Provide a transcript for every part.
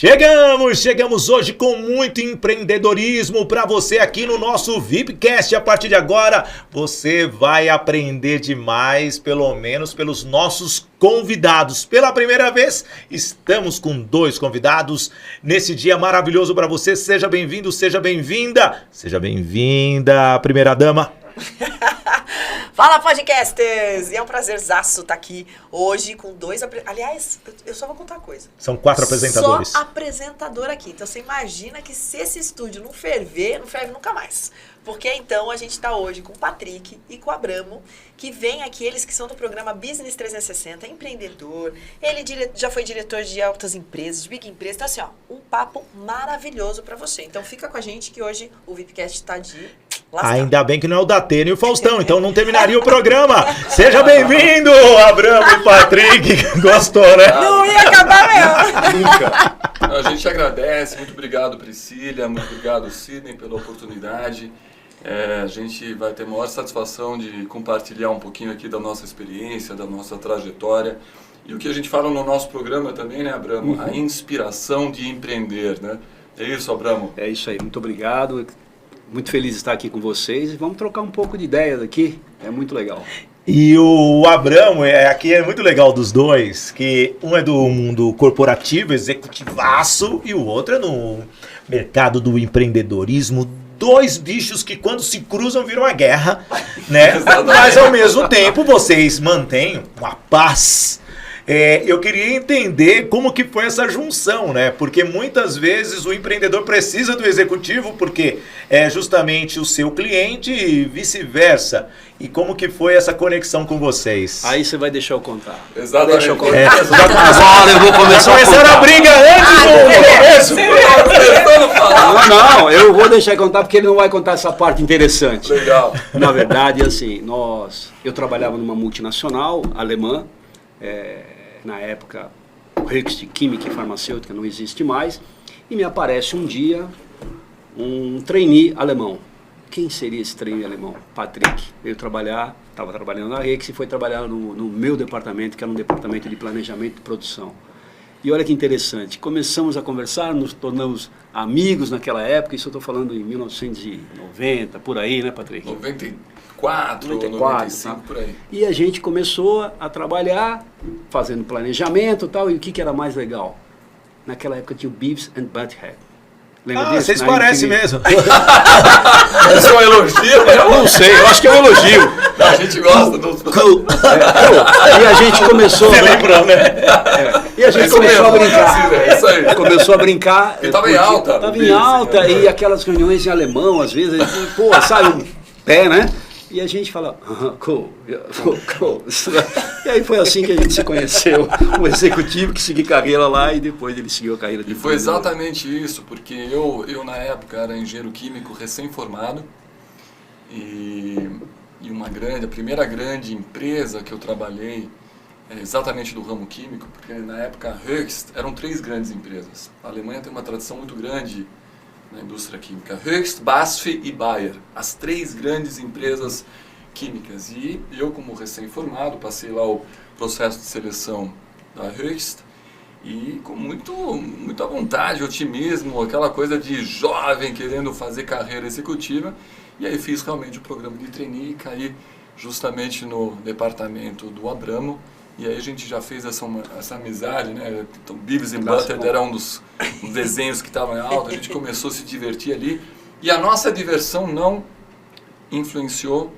Chegamos hoje com muito empreendedorismo para você aqui no nosso VIPcast. A partir de agora, você vai aprender demais, pelo menos pelos nossos convidados. Pela primeira vez, estamos com 2 convidados nesse dia maravilhoso para você. Seja bem-vindo, seja bem-vinda. Seja bem-vinda, primeira dama. Fala, podcasters! E é um prazerzaço estar aqui hoje com 2... Aliás, eu só vou contar uma coisa. São 4 apresentadores. Só apresentador aqui. Então você imagina que se esse estúdio não ferve nunca mais. Porque então a gente está hoje com o Patrick e com o Abramo, que vem aqui, eles que são do programa Business 360, empreendedor. Ele já foi diretor de altas empresas, de big empresas. Então assim, ó, um papo maravilhoso para você. Então fica com a gente que hoje o VIPcast está de... lascar. Ainda bem que não é o Datena e o Faustão, então não terminaria o programa. Seja bem-vindo, Abramo e Patrick. Gostou, né? Não ia acabar mesmo. Nunca. A gente agradece, muito obrigado, Priscila, muito obrigado, Sidney, pela oportunidade. A gente vai ter a maior satisfação de compartilhar um pouquinho aqui da nossa experiência, da nossa trajetória. E o que a gente fala no nosso programa também, né, Abramo? A inspiração de empreender, né? É isso, Abramo? É isso aí, muito obrigado. Muito feliz de estar aqui com vocês e vamos trocar um pouco de ideias aqui, é muito legal. E o Abramo, aqui é muito legal dos dois, que um é do mundo corporativo, executivaço, e o outro é no mercado do empreendedorismo. 2 bichos que quando se cruzam viram uma guerra, né? Mas ao mesmo tempo vocês mantêm uma paz. Eu queria entender como que foi essa junção, né? Porque muitas vezes o empreendedor precisa do executivo porque é justamente o seu cliente e vice-versa. E como que foi essa conexão com vocês? Aí você vai deixar eu contar. Exatamente. Deixa eu contar. Agora eu vou começar a briga antes do começo. Não, eu vou deixar ele contar porque ele não vai contar essa parte interessante. Legal. Na verdade, assim, eu trabalhava numa multinacional alemã, na época, Höchst Química e Farmacêutica não existe mais, e me aparece um dia um trainee alemão. Quem seria esse trainee alemão? Patrick. Veio trabalhar, estava trabalhando na Höchst e foi trabalhar no meu departamento, que era um departamento de planejamento e produção. E olha que interessante, começamos a conversar, nos tornamos amigos naquela época, isso eu estou falando em 1990, por aí, né, Patrick? 94, 95, tá? por aí. E a gente começou a trabalhar, fazendo planejamento e tal, e o que era mais legal? Naquela época tinha o Beavis and Butthead. Lembra disso? Vocês parecem mesmo. Isso é um elogio? Eu não sei, eu acho que é um elogio. A gente gosta do... E a gente começou... Você lembrou, né? E a gente começou a brincar. É isso aí. Começou a brincar. Porque tava em alta. Estava em alta, e aquelas reuniões em alemão, às vezes, pô, sabe, um pé, né? E a gente fala, cool. E aí foi assim que a gente se conheceu, um executivo que seguiu carreira lá e depois ele seguiu a carreira de... E foi exatamente isso, porque eu na época era engenheiro químico recém-formado e a primeira grande empresa que eu trabalhei exatamente do ramo químico, porque na época a Höchst eram 3 grandes empresas. A Alemanha tem uma tradição muito grande na indústria química. Höchst, BASF e Bayer, as 3 grandes empresas químicas. E eu, como recém-formado, passei lá o processo de seleção da Höchst e com muita vontade, otimismo, aquela coisa de jovem querendo fazer carreira executiva. E aí fiz realmente o programa de trainee e caí justamente no departamento do Abramo. E aí a gente já fez essa amizade, né? Então, Beavis and Butthead era um dos desenhos que estavam em alta, a gente começou a se divertir ali. E a nossa diversão não influenciou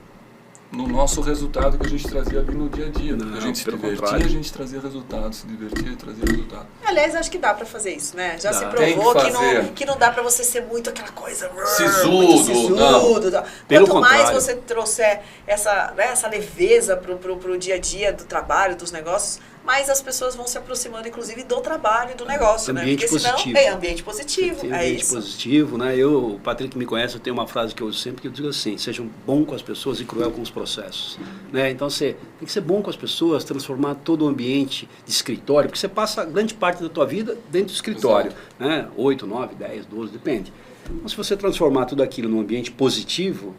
no nosso resultado que a gente trazia ali no dia a dia. Não, a gente se divertia, contrário. a gente trazia resultados, se divertia e trazia resultado. Aliás, acho que dá pra fazer isso, né? Já Dá. se Tem provou que fazer. que não dá pra você ser muito aquela coisa... Sisudo, muito sisudo. Tá? Pelo Quanto mais contrário. você trouxer essa leveza pro dia a dia do trabalho, dos negócios, mais as pessoas vão se aproximando, inclusive, do trabalho e do negócio, né? Ambiente Porque senão positivo. é ambiente positivo, Tem é ambiente isso. positivo, né? O Patrick me conhece, eu tenho uma frase que eu sempre digo assim, sejam bom com as pessoas e cruel com os processos, né? Então você tem que ser bom com as pessoas, transformar todo o ambiente de escritório, porque você passa grande parte da tua vida dentro do escritório, né? 8, 9, 10, 12, depende. Então se você transformar tudo aquilo num ambiente positivo,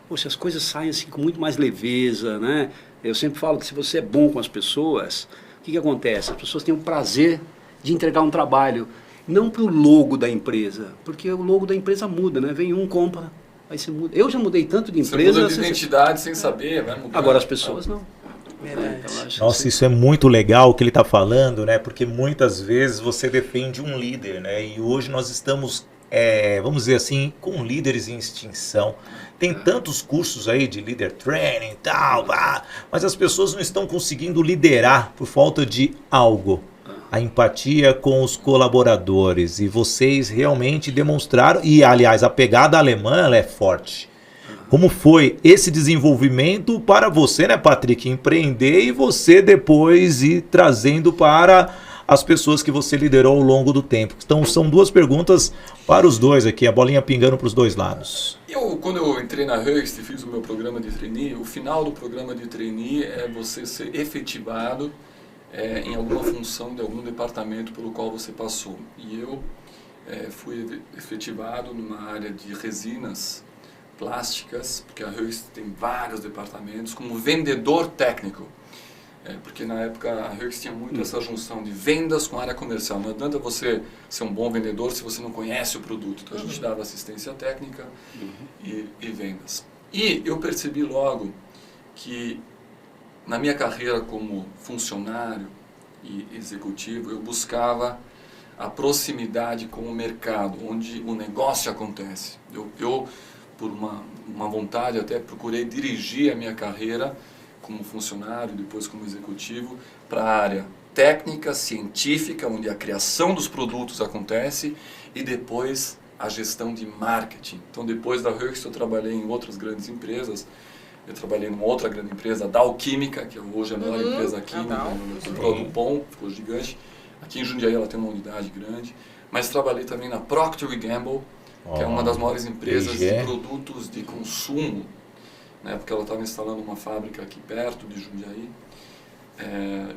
poxa, as coisas saem assim com muito mais leveza, né? Eu sempre falo que se você é bom com as pessoas, o que acontece? As pessoas têm o prazer de entregar um trabalho. Não para o logo da empresa, porque o logo da empresa muda, né? Vem um, compra, aí você muda. Eu já mudei tanto de empresa... Você muda de identidade sem saber, vai mudar. Agora as pessoas não. Verdade. Então, Nossa, isso é muito legal o que ele está falando, né? Porque muitas vezes você defende um líder, né? E hoje nós estamos, vamos dizer assim, com líderes em extinção. Tem tantos cursos aí de leader training e tal, mas as pessoas não estão conseguindo liderar por falta de algo. A empatia com os colaboradores. E vocês realmente demonstraram, e aliás, a pegada alemã ela é forte. Como foi esse desenvolvimento para você, né, Patrick? Empreender e você depois ir trazendo para as pessoas que você liderou ao longo do tempo. Então, são duas perguntas para os dois aqui, a bolinha pingando para os dois lados. Quando eu entrei na Höchst e fiz o meu programa de trainee, o final do programa de trainee é você ser efetivado em alguma função de algum departamento pelo qual você passou. E eu fui efetivado numa área de resinas plásticas, porque a Höchst tem vários departamentos, como vendedor técnico. Porque na época a Höchst tinha muito essa junção de vendas com área comercial. Não adianta você ser um bom vendedor se você não conhece o produto. Então a gente dava assistência técnica e vendas. E eu percebi logo que na minha carreira como funcionário e executivo, eu buscava a proximidade com o mercado, onde o negócio acontece. Eu por uma vontade, até procurei dirigir a minha carreira como funcionário, depois como executivo, para a área técnica, científica, onde a criação dos produtos acontece, e depois a gestão de marketing. Então, depois da Höchst, eu trabalhei em outras grandes empresas. Eu trabalhei numa outra grande empresa, a Dow Química, que hoje é a maior empresa química, comprou a DuPont, ficou gigante. Aqui em Jundiaí ela tem uma unidade grande. Mas trabalhei também na Procter & Gamble, que é uma das maiores empresas de produtos de consumo, né, porque ela estava instalando uma fábrica aqui perto de Jundiaí.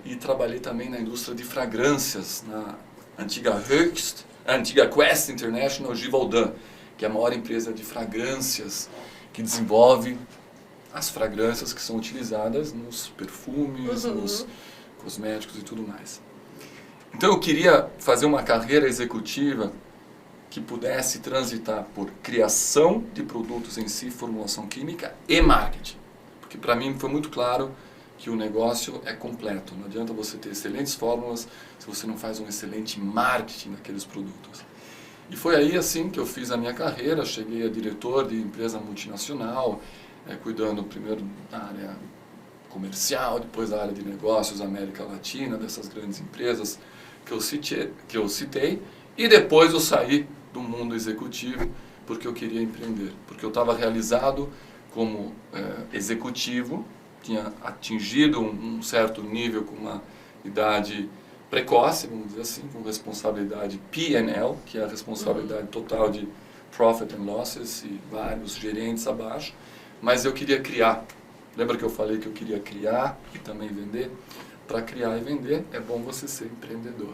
E trabalhei também na indústria de fragrâncias, na antiga Höchst, a antiga Quest International Givaudan, que é a maior empresa de fragrâncias que desenvolve as fragrâncias que são utilizadas nos perfumes, nos cosméticos e tudo mais. Então eu queria fazer uma carreira executiva que pudesse transitar por criação de produtos em si, formulação química e marketing. Porque para mim foi muito claro que o negócio é completo. Não adianta você ter excelentes fórmulas se você não faz um excelente marketing daqueles produtos. E foi aí assim que eu fiz a minha carreira, cheguei a diretor de empresa multinacional, cuidando primeiro da área comercial, depois da área de negócios, América Latina, dessas grandes empresas que eu citei, e depois eu saí do mundo executivo porque eu queria empreender, porque eu estava realizado como executivo, tinha atingido um certo nível com uma idade precoce, vamos dizer assim, com responsabilidade P&L, que é a responsabilidade total de Profit and Losses e vários gerentes abaixo, mas eu queria criar. Lembra que eu falei que eu queria criar e também vender? Para criar e vender é bom você ser empreendedor.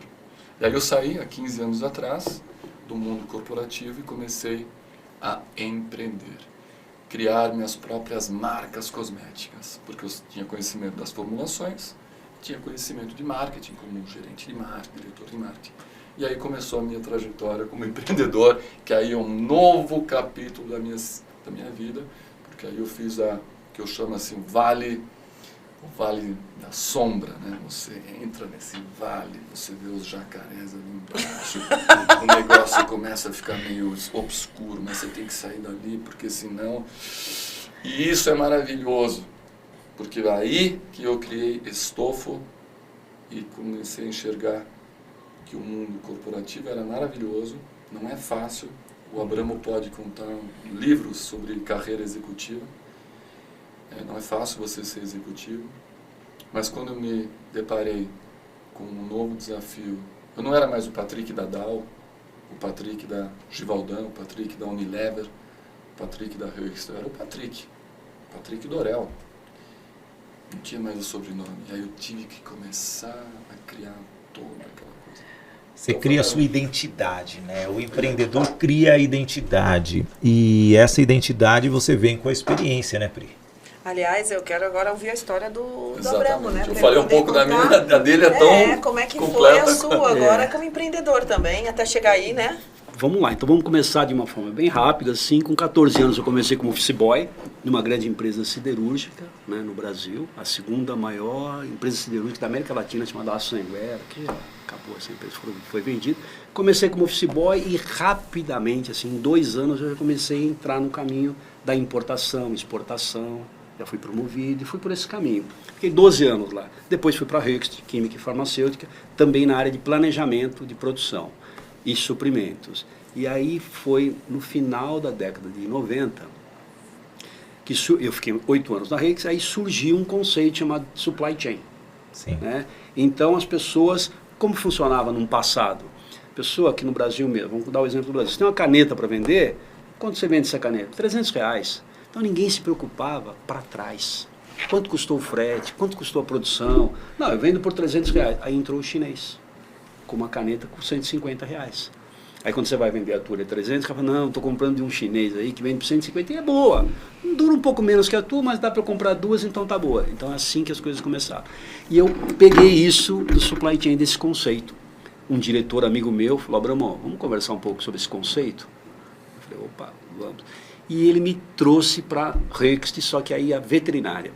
E aí eu saí há 15 anos atrás do mundo corporativo e comecei a empreender. Criar minhas próprias marcas cosméticas, porque eu tinha conhecimento das formulações, tinha conhecimento de marketing, como gerente de marketing, diretor de marketing. E aí começou a minha trajetória como empreendedor, que aí é um novo capítulo da minha vida, porque aí eu fiz que eu chamo assim, o vale da sombra, né? Você entra nesse vale, você vê os jacarés ali embaixo, o negócio começa a ficar meio obscuro, mas você tem que sair dali, porque senão... E isso é maravilhoso, porque aí que eu criei Estofo e comecei a enxergar que o mundo corporativo era maravilhoso, não é fácil. O Abramo pode contar livros sobre carreira executiva. Não é fácil você ser executivo, mas quando eu me deparei com um novo desafio, eu não era mais o Patrick da Dow, o Patrick da Givaudan, o Patrick da Unilever, o Patrick da Höchst, eu era o Patrick Dorel. Não tinha mais o sobrenome. E aí eu tive que começar a criar toda aquela coisa. Você cria a sua identidade, né? O empreendedor cria a identidade. E essa identidade você vem com a experiência, né, Pri? Aliás, eu quero agora ouvir a história do Exatamente. Abramo, né? Eu Pra falei ele um poder pouco da contar. minha, da dele é tão como é que foi completa a sua quanto- agora como empreendedor também, até chegar aí, né? Vamos lá, então vamos começar de uma forma bem rápida, assim, com 14 anos eu comecei como office boy numa grande empresa siderúrgica, né, no Brasil, a segunda maior empresa siderúrgica da América Latina, chamada Aço Anguera, que acabou essa empresa, foi vendida. Comecei como office boy e rapidamente, assim, em 2 anos eu já comecei a entrar no caminho da importação, exportação, já fui promovido e fui por esse caminho. Fiquei 12 anos lá. Depois fui para a Höchst, Química e Farmacêutica, também na área de planejamento de produção e suprimentos. E aí foi no final da década de 90, que eu fiquei 8 anos na Höchst, aí surgiu um conceito chamado supply chain. Sim. Né? Então as pessoas, como funcionava no passado? Pessoa aqui no Brasil mesmo, vamos dar o exemplo do Brasil, você tem uma caneta para vender, quanto você vende essa caneta? R$300. Então ninguém se preocupava para trás. Quanto custou o frete? Quanto custou a produção? Não, eu vendo por R$300. Aí entrou o chinês com uma caneta com R$150. Aí quando você vai vender a tua é 300, você fala, não, estou comprando de um chinês aí que vende por 150 e é boa. Dura um pouco menos que a tua, mas dá para eu comprar 2, então tá boa. Então é assim que as coisas começaram. E eu peguei isso do supply chain, desse conceito. Um diretor amigo meu falou, Abramo, vamos conversar um pouco sobre esse conceito? Eu falei, opa, vamos. E ele me trouxe para Höchst, só que aí a veterinária.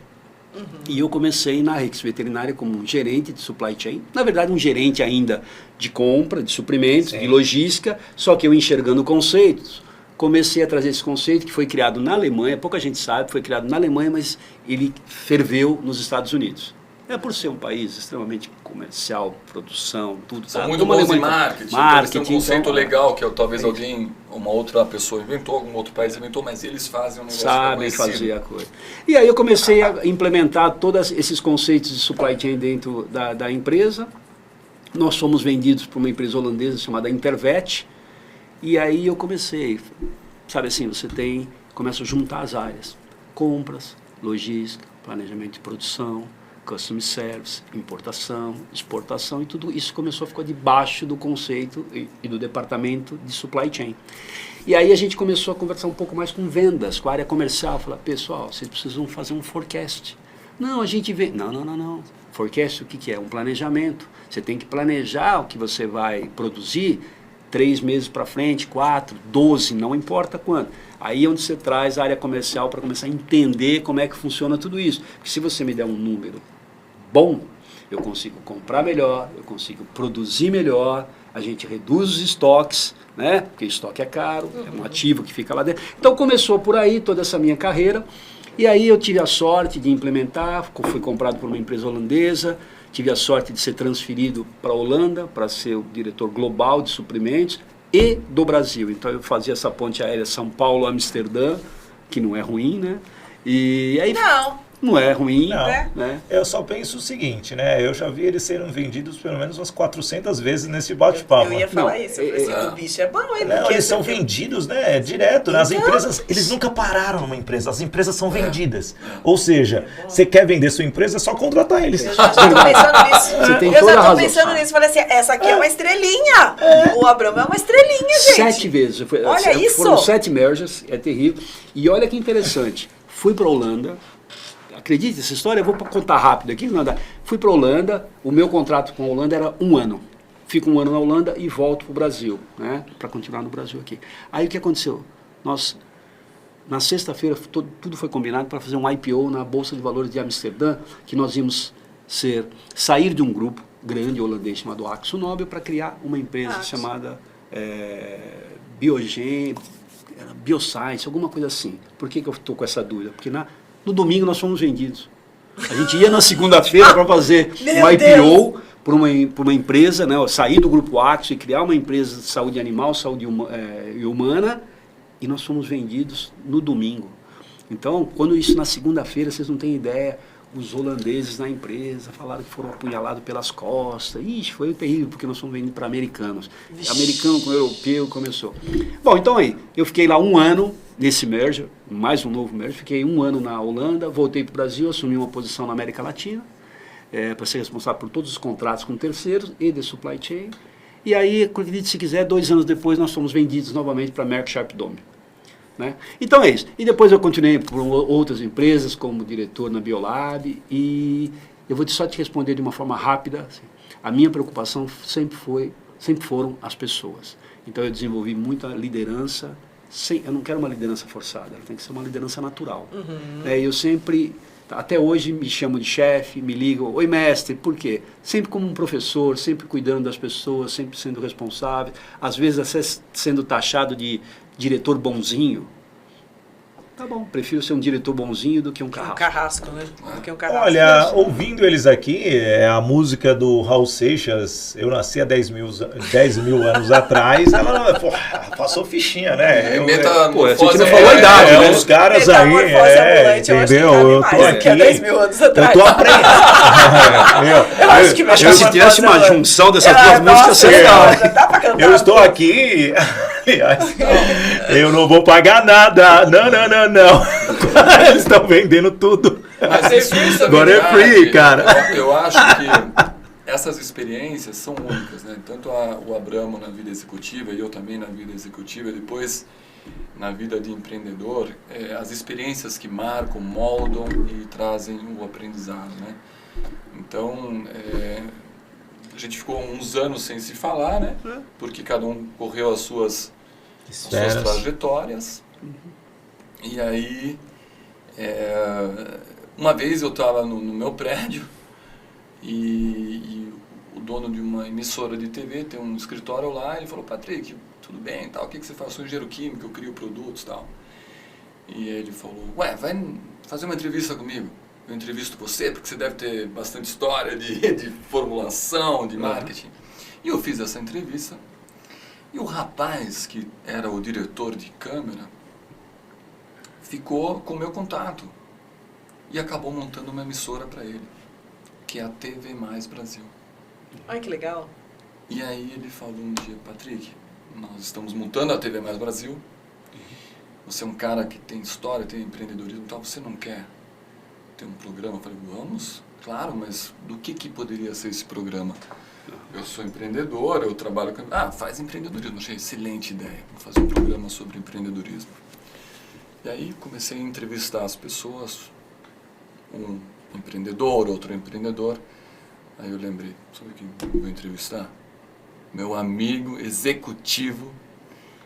E eu comecei na Höchst Veterinária como um gerente de supply chain, na verdade um gerente ainda de compra, de suprimentos, Sim. de logística, só que eu enxergando conceitos, comecei a trazer esse conceito que foi criado na Alemanha, pouca gente sabe, foi criado na Alemanha, mas ele ferveu nos Estados Unidos. É por ser um país extremamente comercial, produção, tudo. São tá? muito Como a bons em Alemanha- marketing, então eles têm um conceito então, legal que talvez é isso. alguém, uma outra pessoa inventou, algum outro país inventou, mas eles fazem um negócio Sabem reconhecido. fazer a coisa. E aí eu comecei a implementar todos esses conceitos de supply chain dentro da empresa. Nós fomos vendidos para uma empresa holandesa chamada Intervet. E aí eu comecei, sabe assim, começa a juntar as áreas. Compras, logística, planejamento de produção, customer service, importação, exportação e tudo isso começou a ficar debaixo do conceito e do departamento de supply chain. E aí a gente começou a conversar um pouco mais com vendas, com a área comercial, falar, pessoal, vocês precisam fazer um forecast. Não, a gente vê... Não. Forecast o que é? Um planejamento. Você tem que planejar o que você vai produzir 3 meses para frente, 4, 12, não importa quando. Aí é onde você traz a área comercial para começar a entender como é que funciona tudo isso. Porque se você me der um número bom, eu consigo comprar melhor, eu consigo produzir melhor, a gente reduz os estoques, né? Porque estoque é caro, é um ativo que fica lá dentro. Então começou por aí toda essa minha carreira, e aí eu tive a sorte de implementar, fui comprado por uma empresa holandesa, tive a sorte de ser transferido para a Holanda, para ser o diretor global de suprimentos, e do Brasil. Então eu fazia essa ponte aérea São Paulo-Amsterdã, que não é ruim, né? E aí não é ruim, Não. né? Eu só penso o seguinte, né? Eu já vi eles sendo vendidos pelo menos umas 400 vezes nesse bate-papo. Eu ia falar Não, isso, eu falei assim, o bicho é bom, hein? Não, Porque eles são eu- vendidos, né? Direto. As Então- empresas, eles nunca pararam numa empresa. As empresas são vendidas. Ou seja, você quer vender sua empresa, é só contratar eles. Eu já estou pensando nisso. Você tem eu toda já a estou razão. pensando nisso. Falei assim, essa aqui é uma estrelinha. O Abramo é uma estrelinha, gente. 7 vezes. Olha isso! Foram 7 mergers, é terrível. E olha que interessante. Fui para a Holanda. Acredite, essa história eu vou contar rápido aqui. Não dá. Fui para a Holanda. O meu contrato com a Holanda era 1 ano. Fico 1 ano na Holanda e volto para o Brasil, né? Para continuar no Brasil aqui. Aí o que aconteceu? Nós, na sexta-feira, tudo foi combinado para fazer um IPO na Bolsa de Valores de Amsterdã, que nós íamos sair de um grupo grande holandês chamado Akzo Nobel para criar uma empresa chamada Biogen, Bioscience, alguma coisa assim. Por que eu estou com essa dúvida? Porque no domingo nós fomos vendidos. A gente ia na segunda-feira para fazer Meu um IPO Deus! por uma empresa, né, sair do grupo Akzo e criar uma empresa de saúde animal, saúde humana, e nós fomos vendidos no domingo. Então, quando isso na segunda-feira, vocês não têm ideia, os holandeses na empresa falaram que foram apunhalados pelas costas. Ixi, foi terrível, porque nós fomos vendidos para americanos. Americano com europeu começou. Bom, então aí, eu fiquei lá 1 ano nesse merger, mais um novo merger, fiquei 1 ano na Holanda, voltei para o Brasil, assumi uma posição na América Latina, para ser responsável por todos os contratos com terceiros e de supply chain. E aí, acredite se quiser, 2 anos depois nós fomos vendidos novamente para a Merck Sharp Dome. Né? Então é isso. E depois eu continuei por outras empresas, como diretor na Biolab, e eu vou só te responder de uma forma rápida. Assim, a minha preocupação sempre foram as pessoas. Então eu desenvolvi muita liderança. Eu não quero uma liderança forçada, ela tem que ser uma liderança natural. Eu sempre, até hoje, me chamo de chefe, me ligam, oi mestre, por quê? Sempre como um professor, sempre cuidando das pessoas, sempre sendo responsável, às vezes até sendo taxado de diretor bonzinho. Tá bom, prefiro ser um diretor bonzinho do que um carrasco. Um carrasco, né? Do que um carrasco. Olha, ouvindo eles aqui, é a música do Raul Seixas, eu nasci há 10 mil anos atrás, ela passou fichinha, né? Pô, a gente não falou a idade, né? Os caras aí, entendeu? Eu tô aqui, 10 mil anos atrás. eu tô aprendendo. Eu acho que se tivesse uma junção dessas duas músicas, seria legal. Eu estou aqui, aliás, eu não vou pagar nada, não. Eles estão vendendo tudo. Mas isso Agora é free, cara. Eu acho que essas experiências são únicas, né? Tanto o Abramo na vida executiva e eu também na vida executiva, depois na vida de empreendedor, as experiências que marcam, moldam e trazem o aprendizado, né? Então, a gente ficou uns anos sem se falar, né? Porque cada um correu as suas trajetórias. E aí, uma vez eu estava no meu prédio e o dono de uma emissora de TV tem um escritório lá, ele falou, Patrick, tudo bem, tal, o que você faz? Eu sou engenheiro químico, eu crio produtos e tal. E ele falou, vai fazer uma entrevista comigo. Eu entrevisto você, porque você deve ter bastante história de formulação, de marketing. E eu fiz essa entrevista. E o rapaz, que era o diretor de câmera, ficou com o meu contato. E acabou montando uma emissora para ele, que é a TV Mais Brasil. Ai, que legal. E aí ele falou um dia, Patrick, nós estamos montando a TV Mais Brasil. Você é um cara que tem história, tem empreendedorismo e tal, você não quer ter um programa? Eu falei, vamos, claro, mas do que poderia ser esse programa? Eu sou empreendedor, eu trabalho com... faz empreendedorismo. Achei excelente ideia, vou fazer um programa sobre empreendedorismo. E aí comecei a entrevistar as pessoas, um empreendedor, outro empreendedor. Aí eu lembrei, sabe quem eu vou entrevistar? Meu amigo executivo,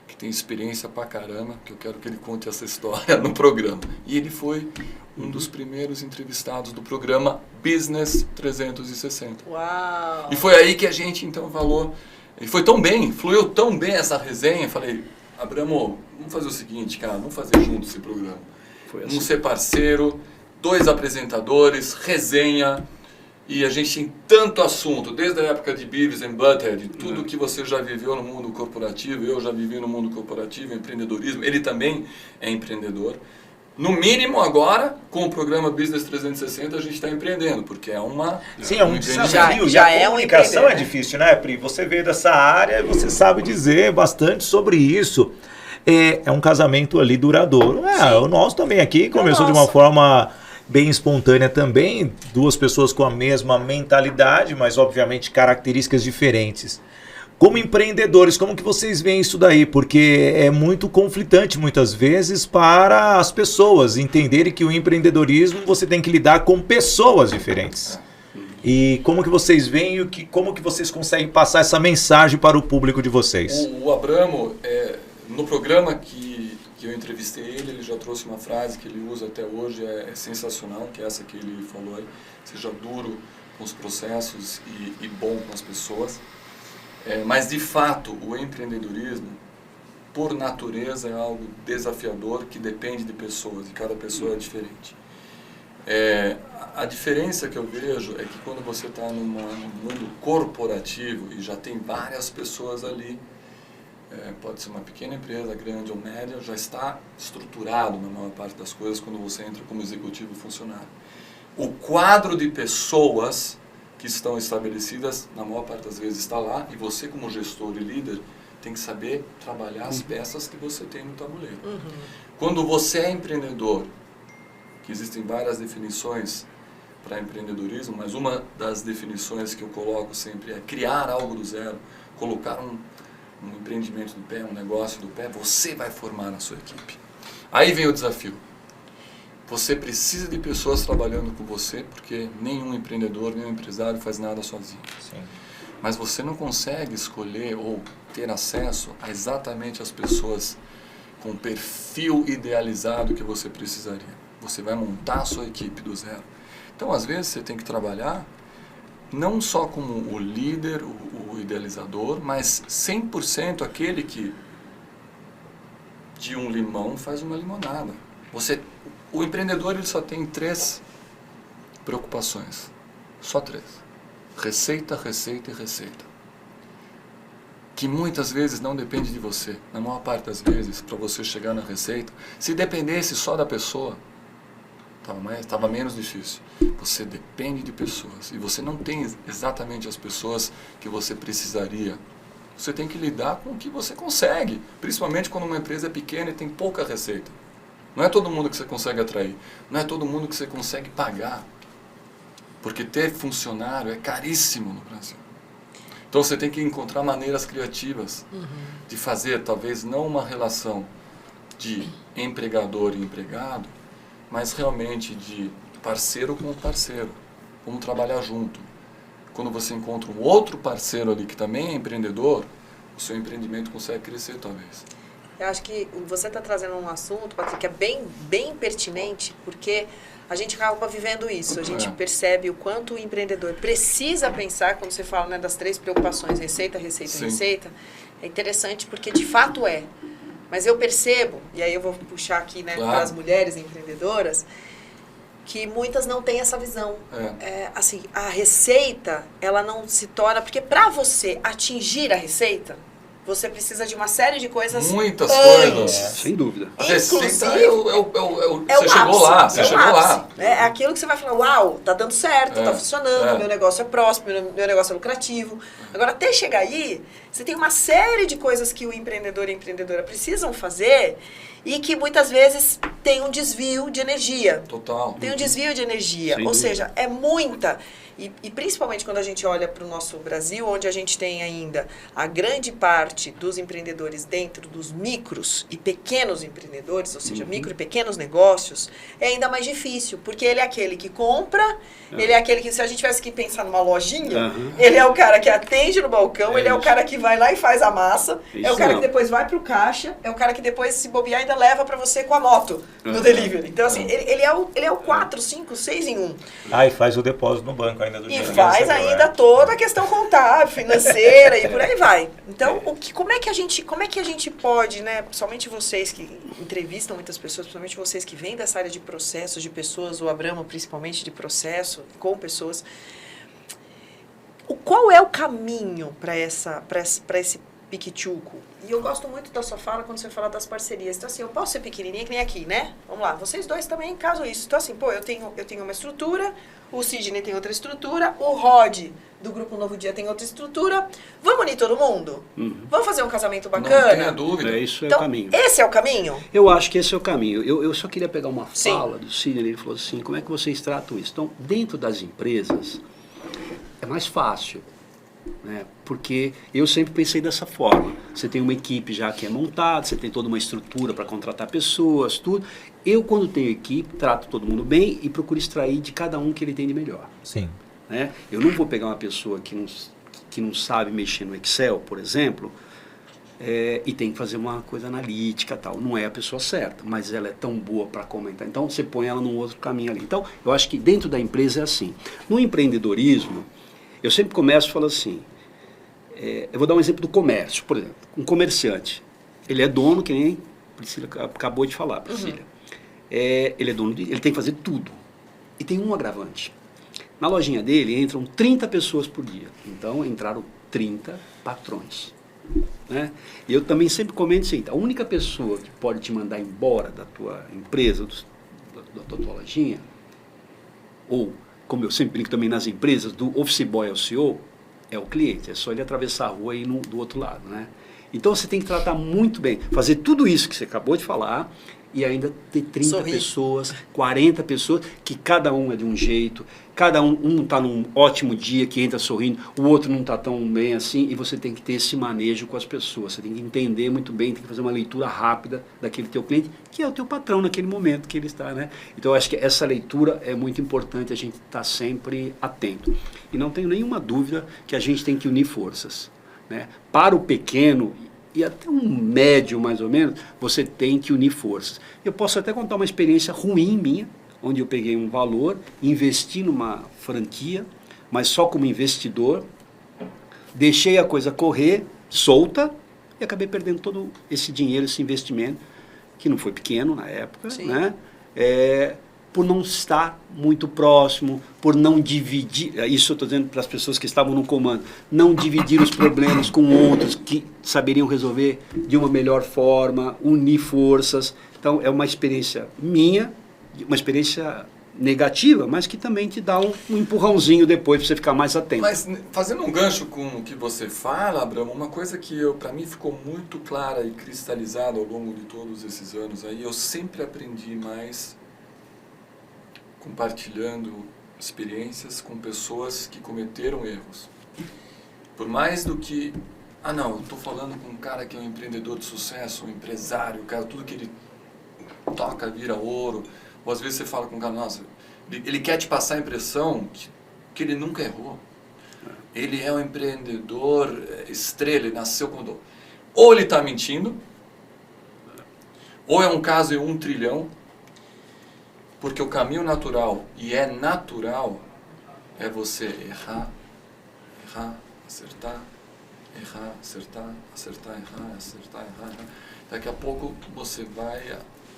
que tem experiência pra caramba, que eu quero que ele conte essa história no programa. E ele foi um dos primeiros entrevistados do programa Business 360. Uau! E foi aí que a gente então falou, e foi tão bem, fluiu tão bem essa resenha, falei, Abramo, vamos fazer o seguinte, cara, vamos fazer junto esse programa. Foi assim. Vamos ser parceiro, 2 apresentadores, resenha, e a gente tem tanto assunto, desde a época de Beavis and Butthead, tudo que você já viveu no mundo corporativo, eu já vivi no mundo corporativo, empreendedorismo, ele também é empreendedor. No mínimo agora, com o programa Business 360, a gente está empreendendo, porque é uma... Sim, é um desafio. Já e a comunicação um é difícil, né, Pri? Você veio dessa área e você sabe dizer bastante sobre isso. É um casamento ali duradouro. O nosso também aqui começou de uma forma bem espontânea também, 2 pessoas com a mesma mentalidade, mas obviamente características diferentes. Como empreendedores, como que vocês veem isso daí? Porque é muito conflitante muitas vezes para as pessoas entenderem que o empreendedorismo você tem que lidar com pessoas diferentes. E como que vocês veem e como que vocês conseguem passar essa mensagem para o público de vocês? O Abramo, no programa que eu entrevistei ele já trouxe uma frase que ele usa até hoje, é sensacional, que é essa que ele falou aí, seja duro com os processos e bom com as pessoas. Mas, de fato, o empreendedorismo, por natureza, é algo desafiador que depende de pessoas, e cada pessoa é diferente. A diferença que eu vejo é que quando você está num mundo corporativo e já tem várias pessoas ali, pode ser uma pequena empresa, grande ou média, já está estruturado na maior parte das coisas quando você entra como executivo funcionário. O quadro de pessoas que estão estabelecidas, na maior parte das vezes está lá, e você como gestor e líder tem que saber trabalhar as peças que você tem no tabuleiro. Quando você é empreendedor, que existem várias definições para empreendedorismo, mas uma das definições que eu coloco sempre é criar algo do zero, colocar um empreendimento do pé, um negócio do pé, você vai formar a sua equipe. Aí vem o desafio. Você precisa de pessoas trabalhando com você, porque nenhum empreendedor, nenhum empresário faz nada sozinho. Sim. Mas você não consegue escolher ou ter acesso a exatamente as pessoas com o perfil idealizado que você precisaria. Você vai montar a sua equipe do zero. Então, às vezes, você tem que trabalhar não só como o líder, o idealizador, mas 100% aquele que de um limão faz uma limonada. O empreendedor ele só tem 3 preocupações. Só 3. Receita, receita e receita. Que muitas vezes não depende de você. Na maior parte das vezes, para você chegar na receita, se dependesse só da pessoa, estava menos difícil. Você depende de pessoas. E você não tem exatamente as pessoas que você precisaria. Você tem que lidar com o que você consegue. Principalmente quando uma empresa é pequena e tem pouca receita. Não é todo mundo que você consegue atrair. Não é todo mundo que você consegue pagar. Porque ter funcionário é caríssimo no Brasil. Então você tem que encontrar maneiras criativas de fazer, talvez não uma relação de empregador e empregado, mas realmente de parceiro com parceiro. Vamos trabalhar junto. Quando você encontra um outro parceiro ali que também é empreendedor, o seu empreendimento consegue crescer talvez. Eu acho que você está trazendo um assunto, Patrick, que é bem pertinente, porque a gente acaba vivendo isso. A gente percebe o quanto o empreendedor precisa pensar, quando você fala, né, das 3 preocupações, receita, receita, Sim. receita. É interessante porque de fato é. Mas eu percebo, e aí eu vou puxar aqui, né, Claro. para as mulheres empreendedoras, que muitas não têm essa visão. Assim, a receita, ela não se torna... Porque para você atingir a receita, você precisa de uma série de coisas Muitas antes. coisas. Sem dúvida. A receita Inclusive, você chegou lá, você chegou lá. É aquilo que você vai falar, uau, tá dando certo, tá funcionando, meu negócio é próspero, meu negócio é lucrativo. Agora, até chegar aí, você tem uma série de coisas que o empreendedor e a empreendedora precisam fazer e que muitas vezes tem um desvio de energia. Total. Tem um desvio de energia, Sem ou dúvida. seja, é muita. E principalmente quando a gente olha para o nosso Brasil, onde a gente tem ainda a grande parte dos empreendedores dentro dos micros e pequenos empreendedores, ou seja, micro e pequenos negócios, é ainda mais difícil, porque ele é aquele que compra, ele é aquele que, se a gente tivesse que pensar numa lojinha, ele é o cara que atende no balcão, ele é o cara que vai lá e faz a massa, é o cara que depois vai pro caixa, é o cara que depois, se bobear, ainda leva para você com a moto no delivery. Então, assim, ele é o 4, 5, 6 em 1. E faz o depósito no banco ainda do E dinheiro faz vencedor, ainda toda a questão contábil, financeira e por aí vai. Então, como é que a gente pode, né, principalmente vocês que entrevistam muitas pessoas, principalmente vocês que vêm dessa área de processos de pessoas, o Abramo principalmente de processo com pessoas, qual é o caminho para esse piquituco? E eu gosto muito da sua fala quando você fala das parcerias. Então, assim, eu posso ser pequenininha que nem aqui, né? Vamos lá, vocês dois também casam isso. Então, assim, pô, eu tenho uma estrutura, o Sidney tem outra estrutura, o Rod do Grupo Novo Dia tem outra estrutura. Vamos unir todo mundo? Vamos fazer um casamento bacana? Não tenha dúvida. Isso é Então, o caminho. esse é o caminho? Eu acho que esse é o caminho. Eu só queria pegar uma Sim. fala do Sidney, ele falou assim, como é que vocês tratam isso? Então, dentro das empresas, é mais fácil, né? Porque eu sempre pensei dessa forma. Você tem uma equipe já que é montada, você tem toda uma estrutura para contratar pessoas, tudo. Eu, quando tenho equipe, trato todo mundo bem e procuro extrair de cada um que ele tem de melhor. Sim. Né? Eu não vou pegar uma pessoa que não sabe mexer no Excel, por exemplo, e tem que fazer uma coisa analítica tal. Não é a pessoa certa, mas ela é tão boa para comentar. Então, você põe ela num outro caminho ali. Então, eu acho que dentro da empresa é assim. No empreendedorismo, eu sempre começo falando assim, eu vou dar um exemplo do comércio, por exemplo. Um comerciante, ele é dono, que nem a Priscila acabou de falar, Priscila. Ele é dono, ele tem que fazer tudo. E tem um agravante. Na lojinha dele entram 30 pessoas por dia. Então entraram 30 patrões. Né? E eu também sempre comento assim, a única pessoa que pode te mandar embora da tua empresa, da tua lojinha, ou, como eu sempre brinco também nas empresas, do office boy ao CEO, é o cliente. É só ele atravessar a rua e ir do outro lado. Né? Então você tem que tratar muito bem, fazer tudo isso que você acabou de falar e ainda ter 30 Sorrir. pessoas, 40 pessoas, que cada um é de um jeito, cada um está num ótimo dia, que entra sorrindo, o outro não está tão bem assim, e você tem que ter esse manejo com as pessoas, você tem que entender muito bem, tem que fazer uma leitura rápida daquele teu cliente, que é o teu patrão naquele momento que ele está, né? Então eu acho que essa leitura é muito importante, a gente estar sempre atento. E não tenho nenhuma dúvida que a gente tem que unir forças, né? Para o pequeno e até um médio mais ou menos, você tem que unir forças. Eu posso até contar uma experiência ruim minha, onde eu peguei um valor, investi numa franquia, mas só como investidor, deixei a coisa correr solta e acabei perdendo todo esse dinheiro, esse investimento, que não foi pequeno na época, Sim. né? Por não estar muito próximo, por não dividir, isso eu estou dizendo para as pessoas que estavam no comando, não dividir os problemas com outros que saberiam resolver de uma melhor forma, unir forças. Então é uma experiência minha, uma experiência negativa, mas que também te dá um empurrãozinho depois para você ficar mais atento. Mas fazendo um gancho com o que você fala, Abramo, uma coisa que para mim ficou muito clara e cristalizada ao longo de todos esses anos aí, eu sempre aprendi mais compartilhando experiências com pessoas que cometeram erros. Por mais do que, não, eu estou falando com um cara que é um empreendedor de sucesso, um empresário, cara, tudo que ele toca vira ouro. Ou às vezes você fala com um cara, nossa, ele quer te passar a impressão que ele nunca errou. Ele é um empreendedor estrela, ele nasceu com... Ou ele está mentindo, ou é um caso em 1 trilhão, porque o caminho natural, e é natural, é você errar, acertar, errar, acertar, errar, acertar, errar. Daqui a pouco você vai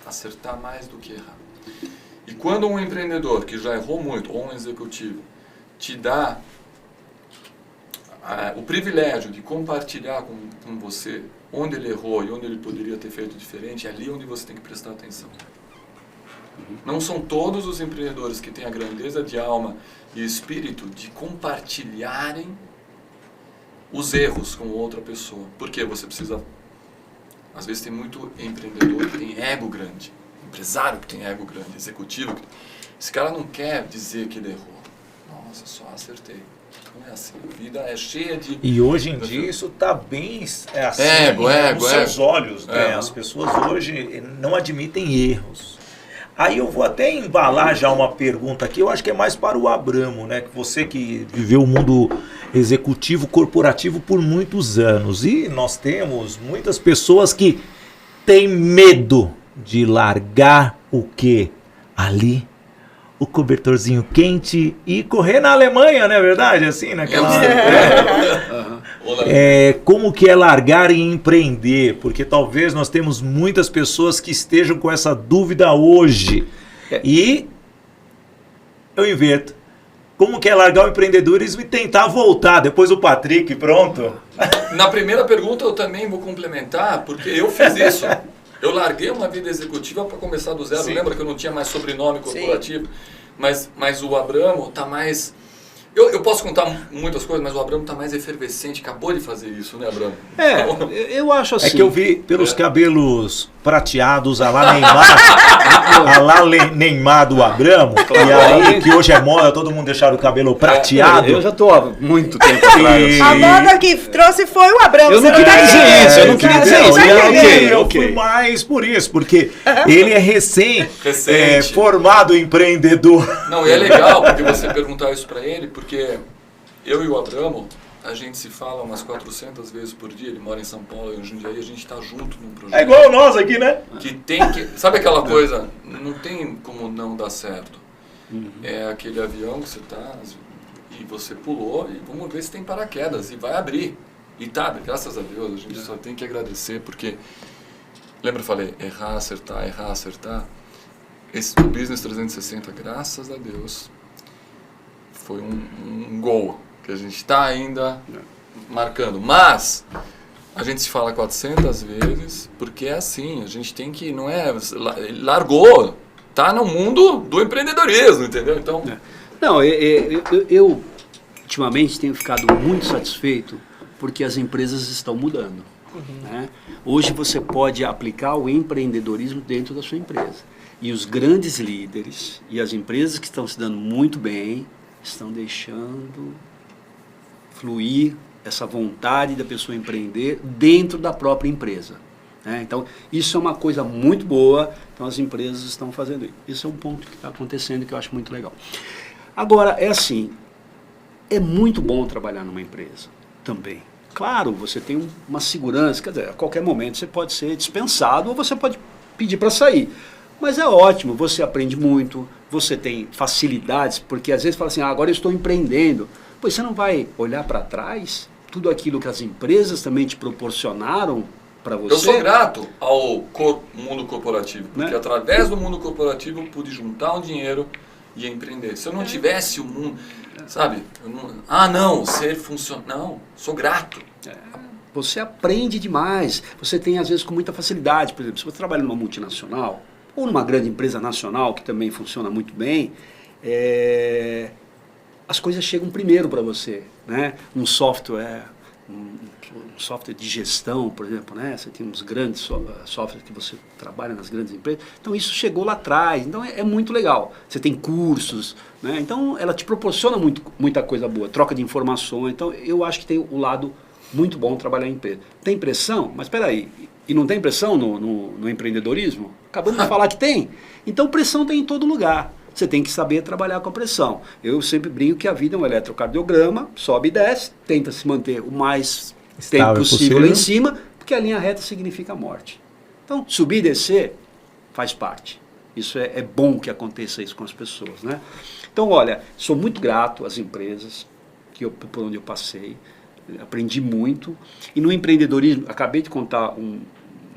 acertar mais do que errar. E quando um empreendedor que já errou muito, ou um executivo, te dá o privilégio de compartilhar com você onde ele errou e onde ele poderia ter feito diferente, é ali onde você tem que prestar atenção. Não são todos os empreendedores que têm a grandeza de alma e espírito de compartilharem os erros com outra pessoa. Porque você precisa... Às vezes tem muito empreendedor que tem ego grande, empresário que tem ego grande, executivo. Esse cara não quer dizer que ele errou. Nossa, só acertei. Não é assim. A vida é cheia de... E hoje em dia isso está bem assim, ego, nos seus olhos. Né? É. As pessoas hoje não admitem erros. Aí eu vou até embalar já uma pergunta aqui, eu acho que é mais para o Abramo, né? Você que viveu o mundo executivo, corporativo por muitos anos. E nós temos muitas pessoas que têm medo de largar o quê? Ali, o cobertorzinho quente e correr na Alemanha, não é verdade? Assim, naquela... como que é largar e empreender? Porque talvez nós temos muitas pessoas que estejam com essa dúvida hoje. E eu inverto. Como que é largar o empreendedorismo e tentar voltar? Depois o Patrick, pronto. Na primeira pergunta eu também vou complementar, porque eu fiz isso. Eu larguei uma vida executiva para começar do zero. Sim. Lembra que eu não tinha mais sobrenome corporativo? Mas o Abramo está mais... Eu posso contar muitas coisas, mas o Abramo está mais efervescente. Acabou de fazer isso, né, Abramo? Eu acho assim... É que eu vi pelos cabelos prateados, a lá Neymar do Abramo, e aí que hoje é moda, todo mundo deixar o cabelo prateado. Eu já estou há muito tempo atrás. A moda que trouxe foi o Abramo. Eu não queria dizer isso, eu não queria dizer isso. Eu fui mais por isso, porque ele é Recente. formado empreendedor. Não, e é legal porque você perguntar isso para ele, porque eu e o Abramo, a gente se fala umas 400 vezes por dia. Ele mora em São Paulo, eu em Jundiaí, a gente está junto num projeto. É igual nós aqui, né? Que tem que... Sabe aquela coisa? Não tem como não dar certo. É aquele avião que você está e você pulou e vamos ver se tem paraquedas e vai abrir. E tá, graças a Deus, a gente só tem que agradecer, porque... Lembra, eu falei, errar, acertar. O Business 360, graças a Deus, foi um gol que a gente está ainda marcando. Mas a gente se fala 400 vezes, porque é assim, a gente tem que, não é, largou, tá no mundo do empreendedorismo, entendeu? Então... Não, eu ultimamente tenho ficado muito satisfeito porque as empresas estão mudando. Né? Hoje você pode aplicar o empreendedorismo dentro da sua empresa. E os grandes líderes e as empresas que estão se dando muito bem estão deixando fluir essa vontade da pessoa empreender dentro da própria empresa. Né? Então, isso é uma coisa muito boa. Então, as empresas estão fazendo isso. Isso é um ponto que está acontecendo que eu acho muito legal. Agora, é assim, é muito bom trabalhar numa empresa também. Claro, você tem uma segurança, quer dizer, a qualquer momento você pode ser dispensado ou você pode pedir para sair. Mas é ótimo, você aprende muito, você tem facilidades, porque às vezes fala assim, agora eu estou empreendendo. Pois você não vai olhar para trás tudo aquilo que as empresas também te proporcionaram para você? Eu sou grato ao mundo corporativo, porque através do mundo corporativo eu pude juntar um dinheiro e empreender. Se eu não tivesse o mundo, sabe? Ser funcionário. Não, sou grato. Você aprende demais, você tem às vezes com muita facilidade. Por exemplo, se você trabalha numa multinacional ou numa grande empresa nacional que também funciona muito bem, as coisas chegam primeiro para você, né? Um software de gestão, por exemplo, né? Você tem uns grandes softwares que você trabalha nas grandes empresas. Então isso chegou lá atrás, então é muito legal. Você tem cursos, né? Então ela te proporciona muita coisa boa, troca de informações. Então eu acho que tem o lado muito bom trabalhar em empresa. Tem pressão? Mas espera aí, e não tem pressão no empreendedorismo? Acabamos de falar que tem. Então pressão tem em todo lugar. Você tem que saber trabalhar com a pressão. Eu sempre brinco que a vida é um eletrocardiograma, sobe e desce, tenta se manter o mais tempo possível lá em cima, porque a linha reta significa morte. Então, subir e descer faz parte. Isso é bom que aconteça isso com as pessoas, né? Então, olha, sou muito grato às empresas por onde eu passei, aprendi muito. E no empreendedorismo, acabei de contar um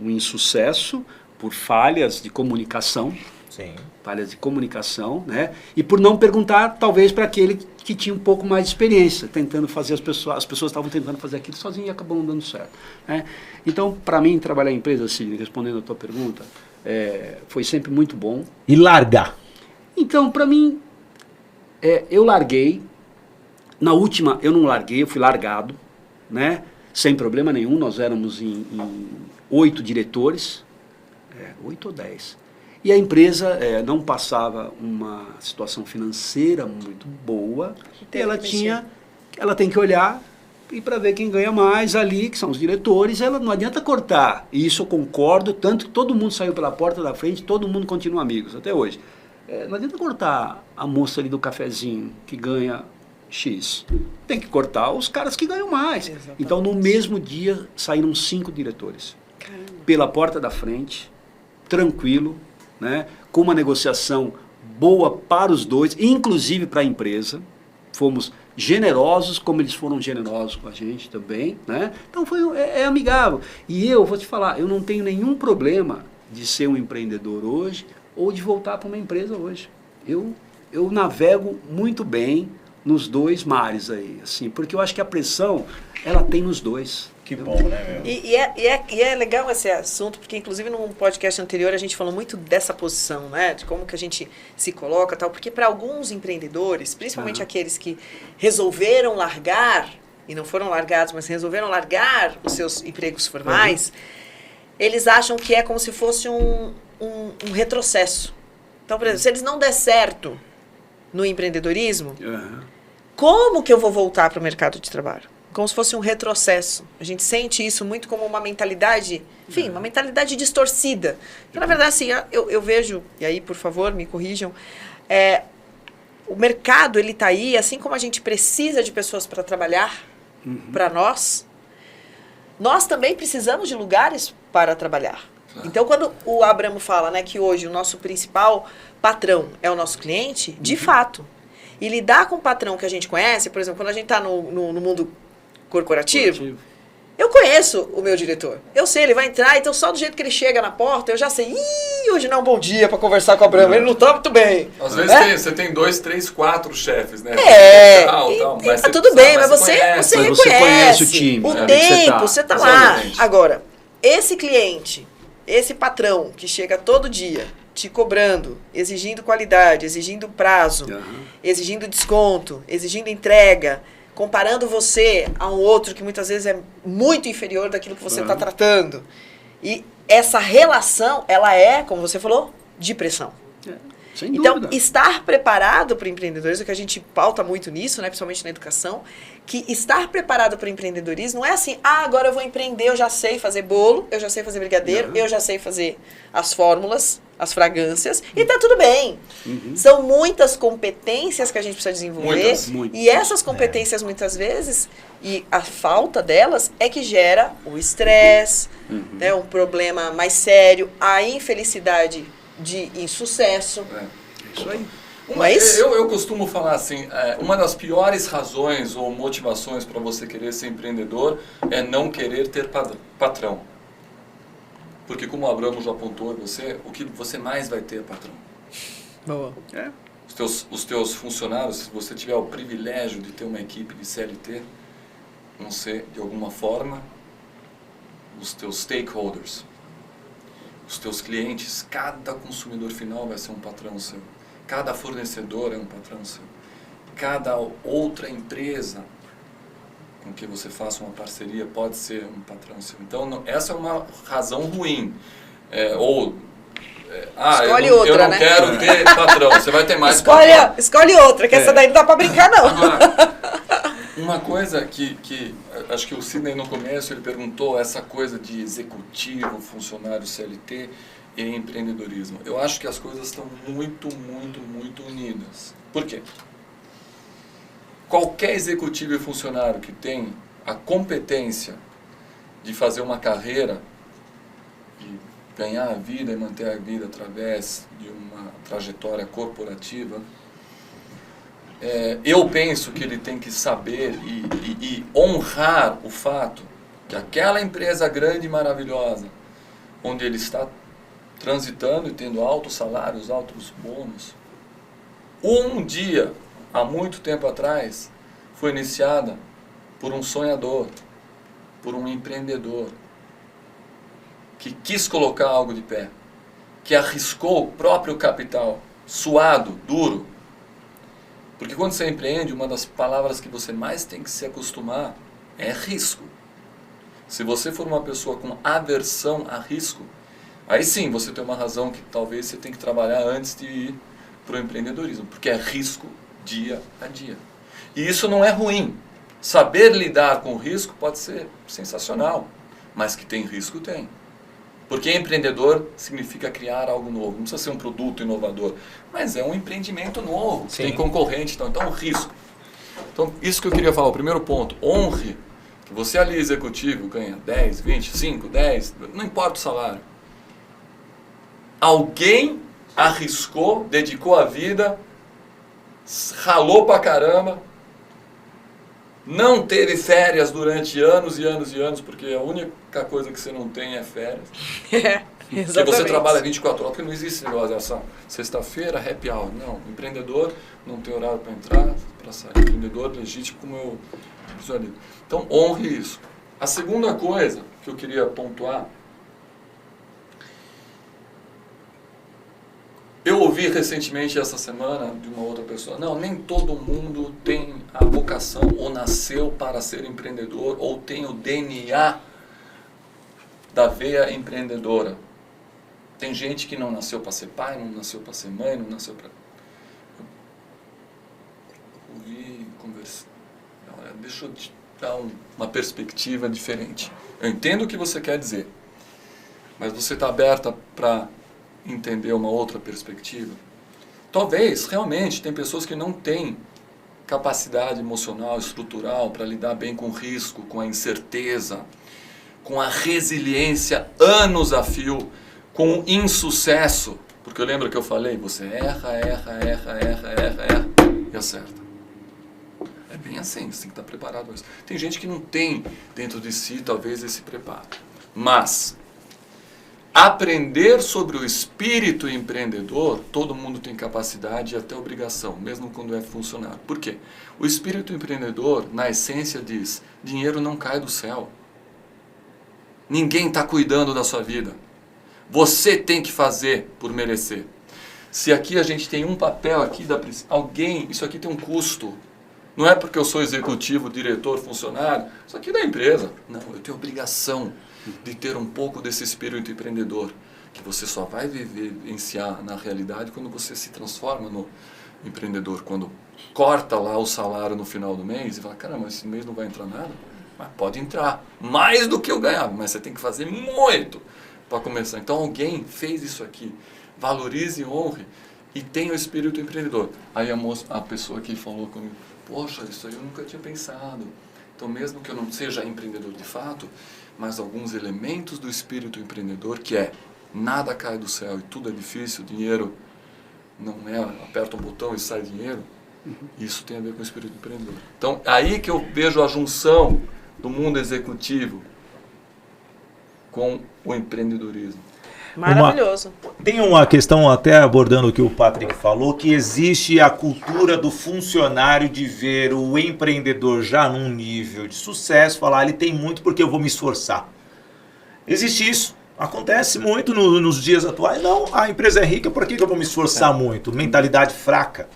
insucesso por falhas de comunicação. Sim. Falhas de comunicação, né? E por não perguntar, talvez, para aquele que tinha um pouco mais de experiência, tentando fazer as pessoas estavam tentando fazer aquilo sozinho e acabou não dando certo. Né? Então, para mim, trabalhar em empresa, Sidney, respondendo a tua pergunta, foi sempre muito bom. E largar? Então, para mim, eu larguei. Na última, eu não larguei, eu fui largado, né? Sem problema nenhum, nós éramos em 8 diretores, 8 ou 10. E E a empresa não passava uma situação financeira muito boa. E ela tem que olhar e para ver quem ganha mais ali, que são os diretores, ela não adianta cortar. E isso eu concordo, tanto que todo mundo saiu pela porta da frente, todo mundo continua amigos até hoje. Não adianta cortar a moça ali do cafezinho que ganha X. Tem que cortar os caras que ganham mais. Exatamente. Então, no mesmo dia, saíram 5 diretores. Caramba. Pela porta da frente, tranquilo, né, com uma negociação boa para os dois, inclusive para a empresa. Fomos generosos, como eles foram generosos com a gente também, né? Então é amigável. E eu vou te falar, eu não tenho nenhum problema de ser um empreendedor hoje ou de voltar para uma empresa hoje. Eu navego muito bem nos dois mares aí, assim, porque eu acho que a pressão, ela tem nos dois. Que bom, né, meu? E é legal esse assunto, porque inclusive num podcast anterior a gente falou muito dessa posição, né? De como que a gente se coloca e tal, porque para alguns empreendedores, principalmente aqueles que resolveram largar, e não foram largados, mas resolveram largar os seus empregos formais, eles acham que é como se fosse um retrocesso. Então, por exemplo, se eles não der certo no empreendedorismo, como que eu vou voltar para o mercado de trabalho? Como se fosse um retrocesso. A gente sente isso muito como uma mentalidade, enfim, uma mentalidade distorcida. Então, na verdade, assim, eu vejo, e aí, por favor, me corrijam, o mercado, ele está aí, assim como a gente precisa de pessoas para trabalhar para nós também precisamos de lugares para trabalhar. Então, quando o Abramo fala, né, que hoje o nosso principal patrão é o nosso cliente, de fato. E lidar com o patrão que a gente conhece, por exemplo, quando a gente está no mundo corporativo, eu conheço o meu diretor. Eu sei, ele vai entrar, então só do jeito que ele chega na porta, eu já sei, hoje não é um bom dia para conversar com o Abramo, ele não está muito bem. Às vezes você tem 2, 3, 4 chefes, né? Mas tá tudo bem, mas você reconhece. Você conhece o time. O tempo, você está lá. Agora, esse cliente, esse patrão que chega todo dia te cobrando, exigindo qualidade, exigindo prazo, exigindo desconto, exigindo entrega, comparando você a um outro que muitas vezes é muito inferior daquilo que você está tratando. E essa relação, ela é, como você falou, de pressão. Sem Então, dúvida. estar preparado para o empreendedorismo, que a gente pauta muito nisso, né, principalmente na educação, que estar preparado para o empreendedorismo não é assim, agora eu vou empreender, eu já sei fazer bolo, eu já sei fazer brigadeiro, eu já sei fazer as fórmulas, as fragrâncias, e tá tudo bem. São muitas competências que a gente precisa desenvolver, Muitas. e essas competências, muitas vezes, e a falta delas, é que gera o estresse, né, um problema mais sério, a infelicidade de insucesso. Isso aí. Mas Eu costumo falar assim, uma das piores razões ou motivações para você querer ser empreendedor é não querer ter patrão. Porque como o Abramo já apontou, o que você mais vai ter é patrão. boa. Os teus funcionários, se você tiver o privilégio de ter uma equipe de CLT, vão ser, de alguma forma, os teus stakeholders. Os teus clientes, cada consumidor final vai ser um patrão seu. Cada fornecedor é um patrão seu. Cada outra empresa com que você faça uma parceria pode ser um patrão seu. Então, essa é uma razão ruim. Escolhe eu outra, não né? quero ter patrão. Você vai ter mais patrão. Escolhe outra, que essa daí não dá pra brincar, não. Agora, uma coisa que acho que o Sidney no começo ele perguntou, essa coisa de executivo, funcionário CLT e empreendedorismo. Eu acho que as coisas estão muito unidas. Por quê? Qualquer executivo e funcionário que tem a competência de fazer uma carreira e ganhar a vida e manter a vida através de uma trajetória corporativa, eu penso que ele tem que saber e honrar o fato que aquela empresa grande e maravilhosa, onde ele está transitando e tendo altos salários, altos bônus, um dia, há muito tempo atrás, foi iniciada por um sonhador, por um empreendedor, que quis colocar algo de pé, que arriscou o próprio capital, suado, duro. Porque quando você empreende, uma das palavras que você mais tem que se acostumar é risco. Se você for uma pessoa com aversão a risco, aí sim você tem uma razão que talvez você tenha que trabalhar antes de ir para o empreendedorismo, porque é risco dia a dia. E isso não é ruim. Saber lidar com o risco pode ser sensacional, mas que tem risco, tem. Porque empreendedor significa criar algo novo. Não precisa ser um produto inovador, mas é um empreendimento novo, tem concorrente, então risco. Então, isso que eu queria falar, o primeiro ponto, honre que você ali executivo ganha 10, 20, 5, 10, não importa o salário. Alguém arriscou, dedicou a vida, ralou pra caramba, não teve férias durante anos e anos e anos, porque a única coisa que você não tem é férias. Exatamente. Porque você trabalha 24 horas, porque não existe esse negócio dessa sexta-feira, happy hour. Não, empreendedor não tem horário para entrar, para sair. Empreendedor legítimo como eu visualizo. Então, honre isso. A segunda coisa que eu queria pontuar, eu ouvi recentemente essa semana de uma outra pessoa, não, nem todo mundo tem a vocação ou nasceu para ser empreendedor ou tem o DNA da veia empreendedora. Tem gente que não nasceu para ser pai, não nasceu para ser mãe, não nasceu para... Ouvi, conversar. Deixa eu te dar uma perspectiva diferente. Eu entendo o que você quer dizer, mas você está aberta para entender uma outra perspectiva? Talvez, realmente, tem pessoas que não têm capacidade emocional, estrutural para lidar bem com o risco, com a incerteza, com a resiliência anos a fio, com o insucesso. Porque eu lembro que eu falei, você erra e acerta. É bem assim, você tem que estar preparado para isso. Tem gente que não tem dentro de si, talvez, esse preparo. Mas aprender sobre o espírito empreendedor, todo mundo tem capacidade e até obrigação, mesmo quando é funcionário. Por quê? O espírito empreendedor, na essência, diz, dinheiro não cai do céu. Ninguém está cuidando da sua vida. Você tem que fazer por merecer. Se aqui a gente tem um papel aqui, alguém, isso aqui tem um custo. Não é porque eu sou executivo, diretor, funcionário, isso aqui é da empresa. Não, eu tenho obrigação de ter um pouco desse espírito empreendedor, que você só vai vivenciar na realidade quando você se transforma no empreendedor, quando corta lá o salário no final do mês e fala, caramba, esse mês não vai entrar nada, mas pode entrar, mais do que eu ganhava, mas você tem que fazer muito para começar. Então alguém fez isso aqui, valorize e honre e tenha o espírito empreendedor. Aí a pessoa que falou comigo, poxa, isso aí eu nunca tinha pensado. Então mesmo que eu não seja empreendedor de fato, mas alguns elementos do espírito empreendedor, que é nada cai do céu e tudo é difícil, dinheiro não é, aperta um botão e sai dinheiro, isso tem a ver com o espírito empreendedor. Então, aí que eu vejo a junção do mundo executivo com o empreendedorismo. Maravilhoso. Tem uma questão, até abordando o que o Patrick falou, que existe a cultura do funcionário de ver o empreendedor já num nível de sucesso, falar, ele tem muito porque eu vou me esforçar. Existe isso. Acontece muito nos dias atuais. Não, a empresa é rica, por que eu vou me esforçar muito? Mentalidade fraca.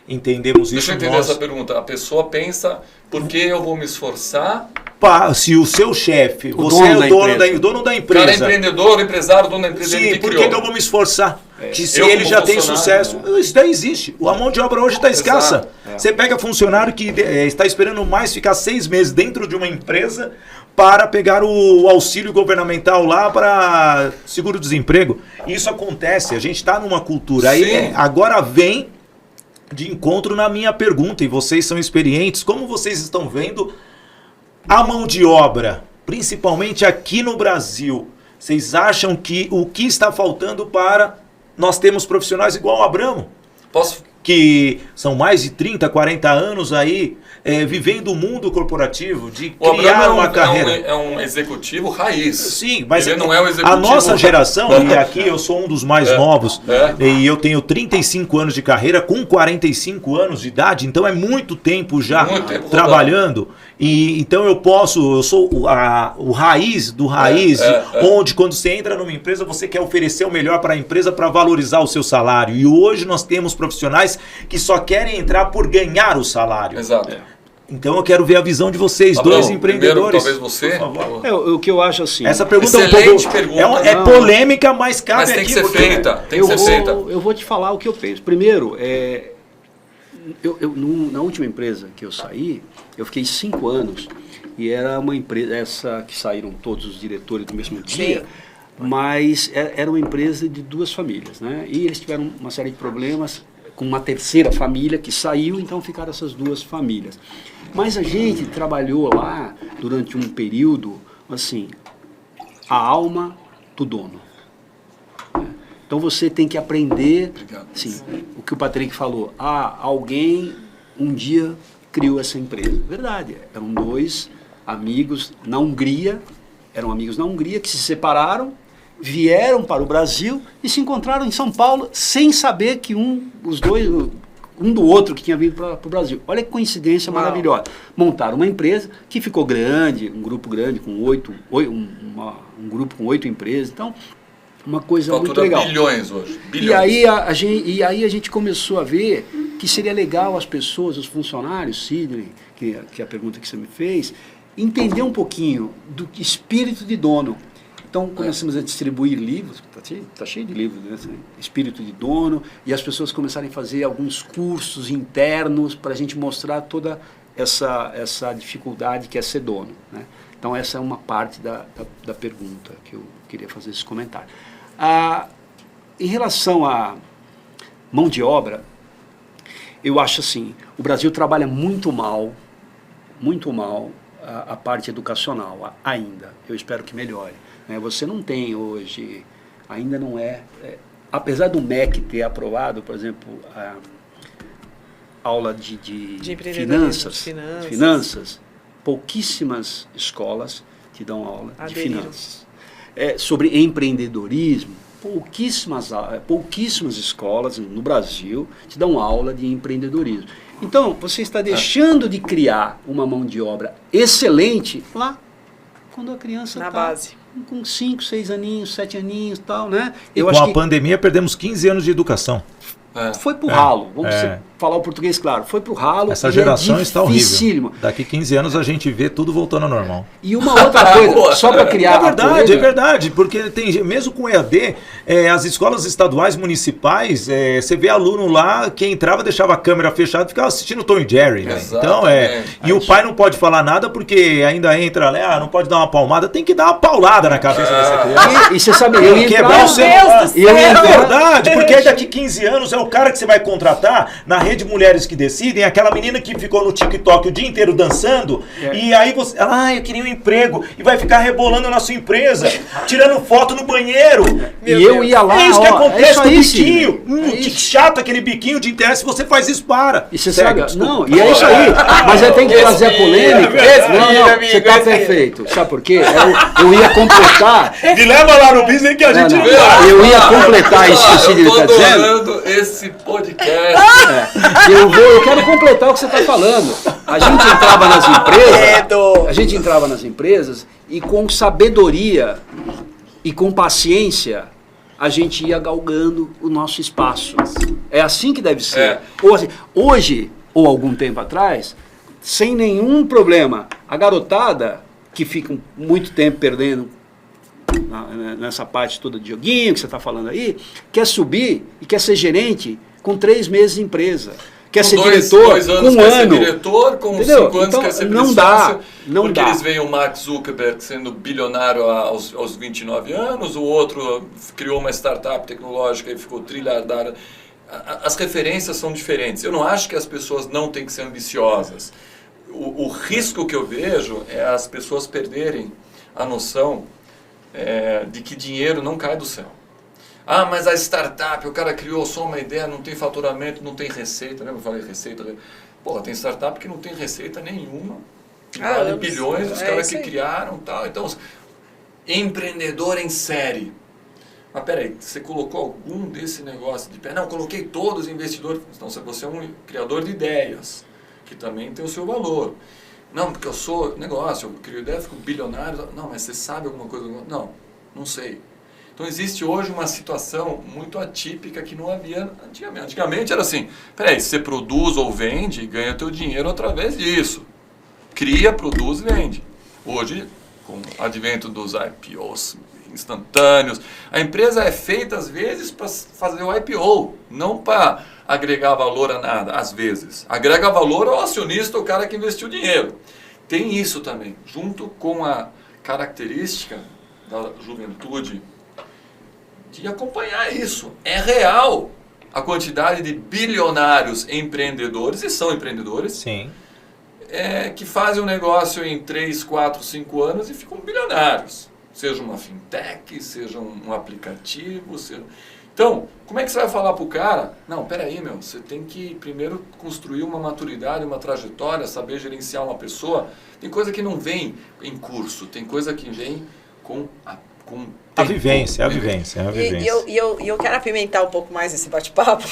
Entendemos isso. Deixa eu entender essa pergunta. A pessoa pensa, por que eu vou me esforçar? Se o seu chefe, você é o dono da empresa. O cara é empreendedor, empresário, dono da empresa. Sim, por que eu vou me esforçar? Se ele já tem sucesso, isso daí existe. A mão de obra hoje está escassa. Você pega funcionário que está esperando mais ficar 6 meses dentro de uma empresa para pegar o auxílio governamental lá para seguro-desemprego. Isso acontece, a gente está numa cultura. Aí, agora vem de encontro na minha pergunta, e vocês são experientes, como vocês estão vendo a mão de obra, principalmente aqui no Brasil? Vocês acham que o que está faltando para nós termos profissionais igual o Abramo? Que são mais de 30, 40 anos aí, vivendo o mundo corporativo, de criar uma carreira. É um executivo raiz. Sim, mas ele não é um executivo. A nossa geração, e aqui eu sou um dos mais novos, e eu tenho 35 anos de carreira com 45 anos de idade, então é muito tempo já trabalhando. E então eu sou o raiz do raiz, onde quando você entra numa empresa, você quer oferecer o melhor para a empresa para valorizar o seu salário. E hoje nós temos profissionais que só querem entrar por ganhar o salário. Exato. Então eu quero ver a visão de vocês, dois empreendedores. Primeiro, talvez você. Por favor. O que eu acho assim. Essa pergunta excelente pergunta. É polêmica, mas cabe mas tem aqui. Que ser feita. Tem que ser feita. Eu vou te falar o que eu penso. Primeiro, na última empresa que eu saí, eu fiquei 5 anos e era uma empresa, essa que saíram todos os diretores no mesmo dia, mas era uma empresa de 2 famílias, né? E eles tiveram uma série de problemas com uma terceira família que saiu, então ficaram essas 2 famílias. Mas a gente trabalhou lá durante um período, assim, a alma do dono. Então você tem que aprender, sim, o que o Patrick falou. Alguém um dia criou essa empresa. Verdade, eram 2 amigos na Hungria, que se separaram, vieram para o Brasil e se encontraram em São Paulo sem saber que um do outro que tinha vindo para o Brasil. Olha que coincidência maravilhosa. Montaram uma empresa que ficou grande, um grupo grande com 8 empresas. Então, uma coisa muito legal. Bilhões hoje. Bilhões. E aí a gente começou a ver que seria legal as pessoas, os funcionários, Sidney, que é a pergunta que você me fez, entender um pouquinho do espírito de dono. Então começamos a distribuir livros, está cheio de livros, né? Espírito de dono, e as pessoas começaram a fazer alguns cursos internos para a gente mostrar toda essa dificuldade que é ser dono, né? Então essa é uma parte da pergunta que eu queria fazer esse comentário. Em relação à mão de obra, eu acho assim, o Brasil trabalha muito mal a parte educacional ainda. Eu espero que melhore. Você não tem hoje, ainda não apesar do MEC ter aprovado, por exemplo, a aula de finanças, pouquíssimas escolas te dão aula de finanças. Sobre empreendedorismo, pouquíssimas escolas no Brasil te dão aula de empreendedorismo. Então, você está deixando de criar uma mão de obra excelente lá, quando a criança na base. Com 5, 6 aninhos, 7 aninhos e tal, né? Com a pandemia perdemos 15 anos de educação. foi pro ralo. Vamos falar o português claro. Foi pro ralo. Essa geração está dificílimo. horrível. Daqui 15 anos a gente vê tudo voltando ao normal. E uma outra coisa, só para criar... É verdade, porque tem, mesmo com EAD, as escolas estaduais, municipais, você vê aluno lá, quem entrava deixava a câmera fechada e ficava assistindo Tom e Jerry. Então, e o pai não pode falar nada porque ainda entra, né, não pode dar uma palmada, tem que dar uma paulada na cabeça dessa criança. E você sabe, eu ia quebrar o celular. É verdade, porque aí daqui 15 anos é o cara que você vai contratar na Rede Mulheres que Decidem, aquela menina que ficou no TikTok o dia inteiro dançando, e aí você, eu queria um emprego, e vai ficar rebolando na sua empresa, tirando foto no banheiro. Eu ia lá, é isso que acontece com o biquinho. Que chato aquele biquinho de interesse, se você faz isso, para. E você sabe, não, e é isso aí. Mas eu tenho que trazer a polêmica. Não, você tá perfeito. Sabe por quê? Eu ia completar. Me leva lá no business que a gente vê. Eu ia completar isso que o Sidney está dizendo. Eu tô adorando esse podcast. Eu quero completar o que você está falando. A gente entrava nas empresas e com sabedoria e com paciência a gente ia galgando o nosso espaço. É assim que deve ser. Hoje, ou algum tempo atrás, sem nenhum problema, a garotada que fica muito tempo perdendo nessa parte toda de joguinho que você está falando aí, quer subir e quer ser gerente com 3 meses de empresa. Quer ser diretor com um ano. Ser diretor, com 5 anos então, quer ser não dá. Porque eles veem o Mark Zuckerberg sendo bilionário aos 29 anos, o outro criou uma startup tecnológica e ficou trilhardário. As referências são diferentes. Eu não acho que as pessoas não têm que ser ambiciosas. O risco que eu vejo é as pessoas perderem a noção de que dinheiro não cai do céu. Mas a startup, o cara criou só uma ideia, não tem faturamento, não tem receita. Lembra que eu falei receita? Porra, tem startup que não tem receita nenhuma. Vale bilhões, os caras que criaram tal. Então, empreendedor em série. Mas peraí, você colocou algum desse negócio de pé? Não, coloquei todos os investidores. Então você é um criador de ideias, que também tem o seu valor. Não, porque eu sou negócio, eu crio ideia, fico bilionário. Não, mas você sabe alguma coisa? Não sei. Então existe hoje uma situação muito atípica que não havia antigamente. Antigamente era assim, peraí, você produz ou vende, ganha teu dinheiro através disso. Cria, produz e vende. Hoje, com o advento dos IPOs instantâneos, a empresa é feita às vezes para fazer o IPO, não para agregar valor a nada, às vezes. Agrega valor ao acionista, o cara que investiu dinheiro. Tem isso também, junto com a característica da juventude de acompanhar isso. É real a quantidade de bilionários empreendedores, e são empreendedores, sim, que fazem um negócio em 3, 4, 5 anos e ficam bilionários. Seja uma fintech, seja um aplicativo, seja... Então, como é que você vai falar para o cara? Não, peraí, você tem que primeiro construir uma maturidade, uma trajetória, saber gerenciar uma pessoa. Tem coisa que não vem em curso, tem coisa que vem com a vivência. E eu quero apimentar um pouco mais esse bate-papo.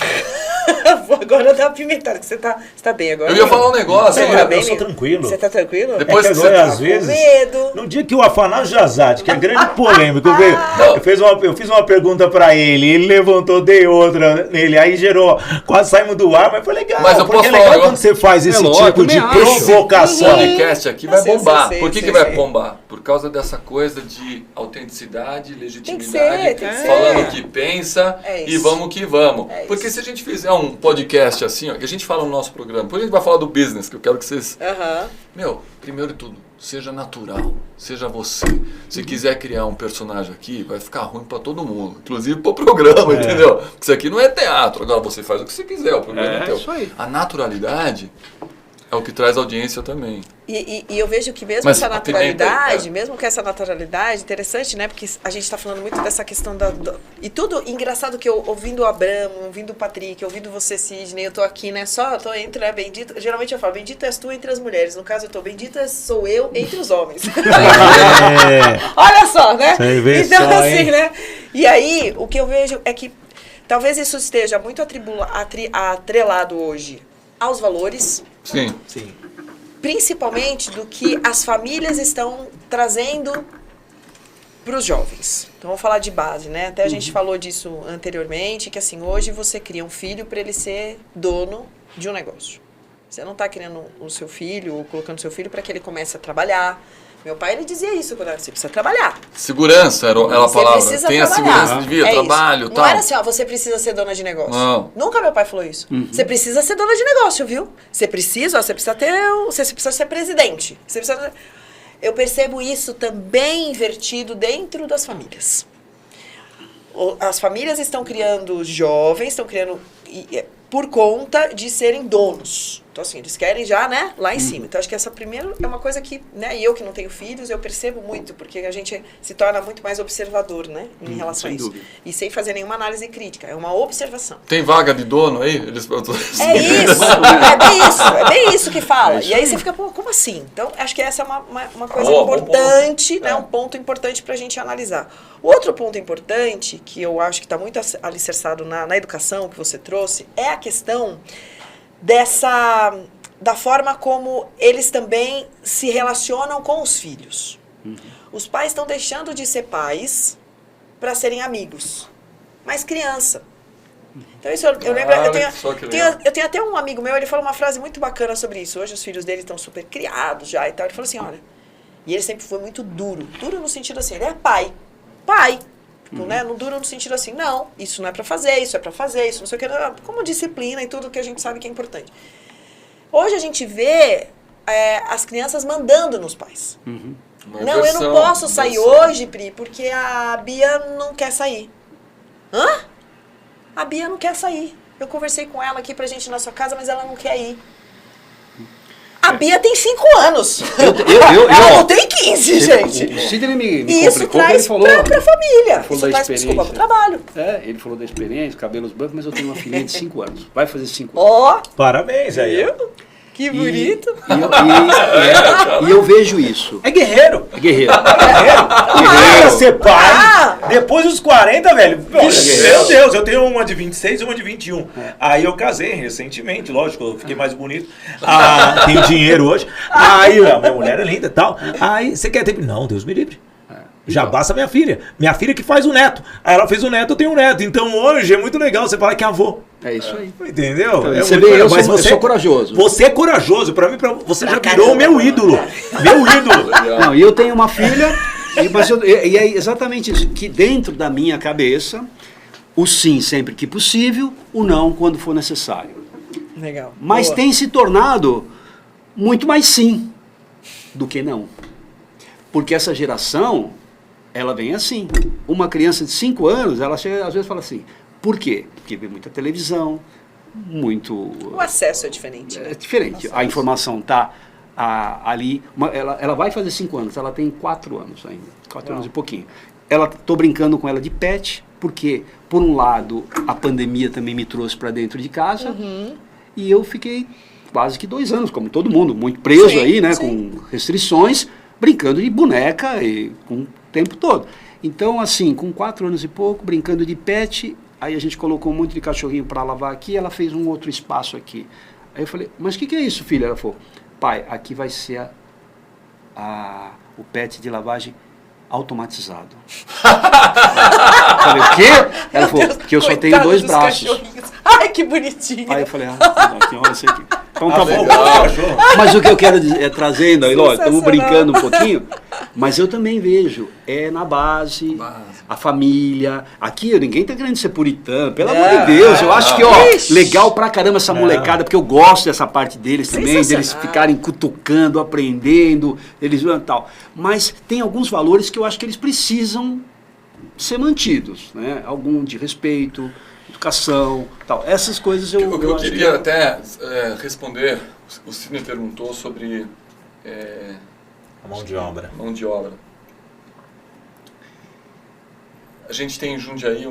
Agora dá apimentado, que você tá bem agora. Eu ia falar um negócio. Eu sou tranquilo. Você tá tranquilo? Depois que você às vezes, medo. no dia que o Afanás Jazade, que é grande polêmico, eu fiz uma pergunta pra ele levantou, dei outra nele, aí gerou, quase saímos do ar, mas foi legal. Mas eu porque posso é legal falar, quando você faz esse tipo de provocação. O podcast aqui vai bombar. Por que vai sei. bombar? Por causa dessa coisa de autenticidade, legitimidade, tem que ser. falando o que pensa e vamos que vamos. Porque se a gente fizer um podcast assim, que a gente fala no nosso programa, depois a gente vai falar do business, que eu quero que vocês... primeiro de tudo, seja natural, seja você. Se quiser criar um personagem aqui, vai ficar ruim pra todo mundo, inclusive pro programa, entendeu? Porque isso aqui não é teatro, agora você faz o que você quiser, o programa é teu. Isso aí. A naturalidade é o que traz audiência também. E eu vejo que mesmo essa naturalidade, interessante, né? Porque a gente está falando muito dessa questão e tudo, engraçado que eu ouvindo o Abramo, ouvindo o Patrick, ouvindo você, Sidney, eu tô aqui, né? Tô entre, né? Bendito, geralmente eu falo, bendito és tu entre as mulheres. No caso, eu tô, bendita sou eu entre os homens. Olha só, né? Então, só, assim, né? E aí, o que eu vejo é que talvez isso esteja muito atrelado hoje aos valores. Sim. Principalmente do que as famílias estão trazendo para os jovens. Então, vamos falar de base, né? Até a gente falou disso anteriormente, que assim, hoje você cria um filho para ele ser dono de um negócio. Você não está criando o seu filho, ou colocando o seu filho para que ele comece a trabalhar. Meu pai, ele dizia isso, quando você precisa trabalhar. Segurança era a palavra. Tem a segurança de vida, trabalho, isso. tal. Não era assim, ó, você precisa ser dona de negócio. Não. Nunca meu pai falou isso. Você precisa ser dona de negócio, viu? Você precisa ser presidente. Você precisa... Eu percebo isso também invertido dentro das famílias. As famílias estão criando jovens, estão criando por conta de serem donos. Então, assim, eles querem já, né, lá em cima. Então, acho que essa primeira é uma coisa que, né, e eu que não tenho filhos, eu percebo muito, porque a gente se torna muito mais observador, né, em relação a isso. Dúvida. E sem fazer nenhuma análise crítica, é uma observação. Tem vaga de dono aí? É bem isso que fala. E aí você fica, pô, como assim? Então, acho que essa é uma coisa importante, né, um ponto importante pra gente analisar. O outro ponto importante, que eu acho que está muito alicerçado na educação que você trouxe, é a questão da forma como eles também se relacionam com os filhos. Os pais estão deixando de ser pais para serem amigos, mas criança. Então isso eu lembro, eu tenho até um amigo meu, ele falou uma frase muito bacana sobre isso. Hoje os filhos dele estão super criados já e tal. Ele falou assim, olha, e ele sempre foi muito duro no sentido assim, ele é pai. Tipo, né? Não dura no sentido assim, não, isso não é pra fazer, isso é pra fazer, isso não sei o que, como disciplina e tudo que a gente sabe que é importante. Hoje a gente vê as crianças mandando nos pais. Não, eu não posso sair hoje, Pri, porque a Bia não quer sair. Hã? A Bia não quer sair. Eu conversei com ela aqui pra gente ir na sua casa, mas ela não quer ir. A Bia tem 5 anos. Ela não tem 15, gente. O Sidney me isso complicou, traz ele falou, pra família. Falou isso da traz, desculpa, pro trabalho. Ele falou da experiência, cabelos brancos, mas eu tenho uma filhinha de 5 anos. Vai fazer 5 anos. Ó. Parabéns aí. Que bonito. E eu vejo isso. É guerreiro. É guerreiro. Guerreiro. Ser pai. Depois dos 40, velho. Meu Deus, eu tenho uma de 26 e uma de 21. Aí eu casei recentemente, lógico, eu fiquei mais bonito. Tenho dinheiro hoje. Aí a minha mulher é linda e tal. Aí você quer ter... Não, Deus me livre. Já basta minha filha. Minha filha que faz o neto. Aí ela fez o neto, eu tenho um neto. Então hoje é muito legal você falar que é avô. É isso aí. Entendeu? Então, você vê, eu sou corajoso. Você é corajoso. Pra mim, você já virou o meu ídolo. Meu ídolo. Não, e eu tenho uma filha, e é exatamente isso. Que dentro da minha cabeça, o sim sempre que possível, o não quando for necessário. Legal. Mas Boa. tem se tornado muito mais sim do que não. Porque essa geração... Ela vem assim. Uma criança de 5 anos, ela chega, às vezes fala assim, por quê? Porque vê muita televisão, muito... O acesso é diferente. É diferente. A informação está ali. Ela vai fazer 5 anos, ela tem 4 anos ainda. 4 anos e pouquinho. Estou brincando com ela de pet, porque, por um lado, a pandemia também me trouxe para dentro de casa, e eu fiquei quase que 2 anos, como todo mundo, muito preso aí, né, com restrições, brincando de boneca e com o tempo todo. Então, assim, com 4 anos e pouco, brincando de pet, aí a gente colocou um monte de cachorrinho para lavar aqui, ela fez um outro espaço aqui. Aí eu falei, mas o que é isso, filha? Ela falou, pai, aqui vai ser o pet de lavagem automatizado. Eu falei, o quê? Ela falou, que eu só tenho 2 braços. Ai, que bonitinho. Aí eu falei, olha isso aqui. Então tá bom. Mas o que eu quero dizer, trazendo aí, lógico, estamos brincando um pouquinho, mas eu também vejo, na base, a família. Aqui ninguém tá querendo ser puritano, pelo amor de Deus. Eu acho que, legal pra caramba essa molecada, porque eu gosto dessa parte deles também, deles ficarem cutucando, aprendendo, eles tal. Mas tem alguns valores que eu acho que eles precisam ser mantidos, né? Algum de respeito, educação, tal. Essas coisas eu queria até responder, o Sidney perguntou sobre a mão de obra. Mão de obra. A gente tem em Jundiaí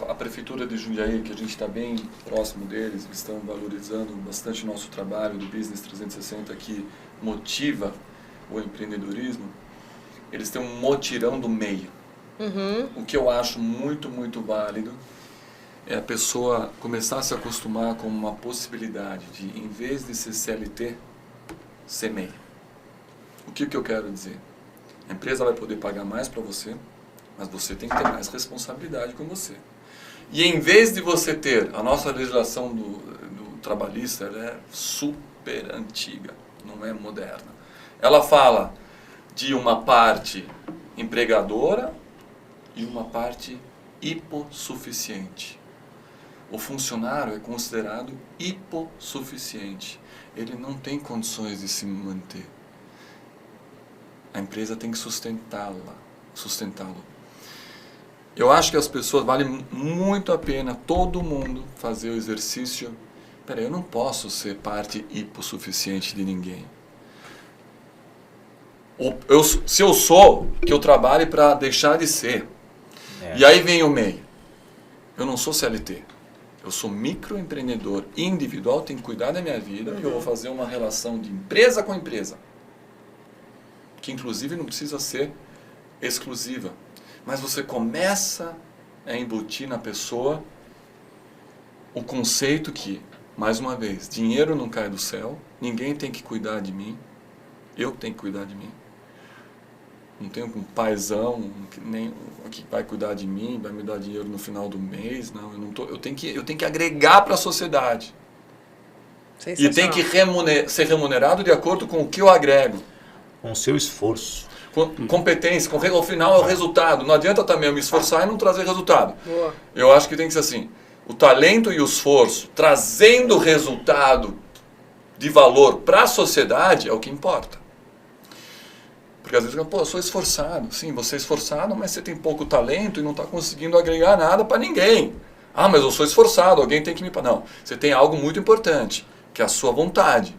a prefeitura de Jundiaí, que a gente está bem próximo deles, eles estão valorizando bastante o nosso trabalho do Business 360, que motiva o empreendedorismo. Eles têm um motirão do meio. O que eu acho muito, muito válido é a pessoa começar a se acostumar com uma possibilidade de, em vez de ser CLT, ser MEI. O que eu quero dizer? A empresa vai poder pagar mais para você, mas você tem que ter mais responsabilidade com você. E em vez de você ter, a nossa legislação do trabalhista, ela é super antiga, não é moderna. Ela fala de uma parte empregadora e uma parte hipossuficiente. O funcionário é considerado hipossuficiente. Ele não tem condições de se manter. A empresa tem que sustentá-lo. Eu acho que as pessoas, vale muito a pena todo mundo fazer o exercício. Peraí, eu não posso ser parte hipossuficiente de ninguém. Se eu sou, que eu trabalhe para deixar de ser. E aí vem o MEI. Eu não sou CLT. Eu sou microempreendedor individual, tenho que cuidar da minha vida e eu vou fazer uma relação de empresa com empresa. Que inclusive não precisa ser exclusiva. Mas você começa a embutir na pessoa o conceito que, mais uma vez, dinheiro não cai do céu, ninguém tem que cuidar de mim, eu tenho que cuidar de mim. Não tenho um paizão que vai cuidar de mim, vai me dar dinheiro no final do mês. Não, eu tenho que agregar para a sociedade. E tenho que ser remunerado de acordo com o que eu agrego. Com o seu esforço. Competência, ao final é o resultado. Não adianta também eu me esforçar e não trazer resultado. Boa. Eu acho que tem que ser assim. O talento e o esforço trazendo resultado de valor para a sociedade é o que importa. Porque às vezes, pô, eu sou esforçado. Sim, você é esforçado, mas você tem pouco talento e não está conseguindo agregar nada para ninguém. Ah, mas eu sou esforçado, alguém tem que me... Não, você tem algo muito importante, que é a sua vontade.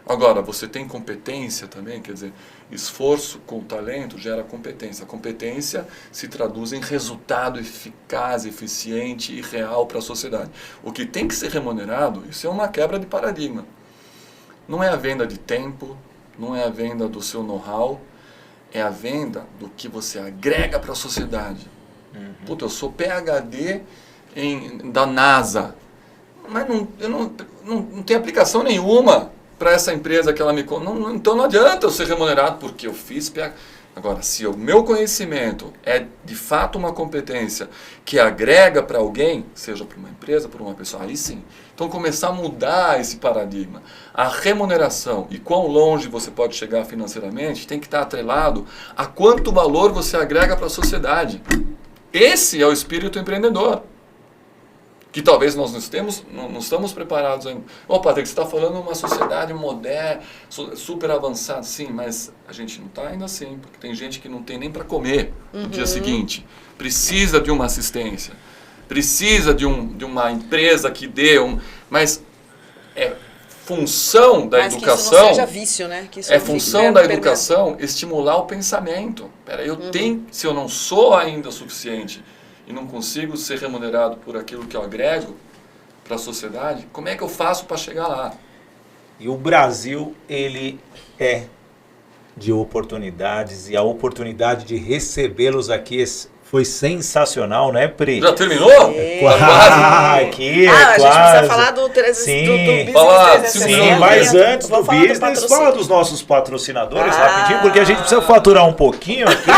Agora, você tem competência também, quer dizer, esforço com talento gera competência. A competência se traduz em resultado eficaz, eficiente e real para a sociedade. O que tem que ser remunerado, isso é uma quebra de paradigma. Não é a venda de tempo, não é a venda do seu know-how, é a venda do que você agrega para a sociedade. Puta, eu sou PhD da NASA, mas não tem aplicação nenhuma para essa empresa que ela me... então não adianta eu ser remunerado porque eu fiz PhD. Agora, se o meu conhecimento é de fato uma competência que agrega para alguém, seja para uma empresa, para uma pessoa, aí sim. Então começar a mudar esse paradigma. A remuneração e quão longe você pode chegar financeiramente tem que estar atrelado a quanto valor você agrega para a sociedade. Esse é o espírito empreendedor. Que talvez nós não estamos preparados ainda. Patrick, você está falando uma sociedade moderna, super avançada, sim, mas a gente não está ainda assim, porque tem gente que não tem nem para comer no dia seguinte. Precisa de uma assistência, precisa de uma empresa que dê mas é função da educação... Que isso não seja vício, né? Que isso é função da educação estimular o pensamento. Se eu não sou ainda suficiente... e não consigo ser remunerado por aquilo que eu agrego para a sociedade, como é que eu faço para chegar lá? E o Brasil, ele é de oportunidades, e a oportunidade de recebê-los aqui foi sensacional, né, Pri? Já terminou? Aqui, a gente precisa falar do Business 360. Sim, mas antes do business, fala dos nossos patrocinadores rapidinho, porque a gente precisa faturar um pouquinho aqui.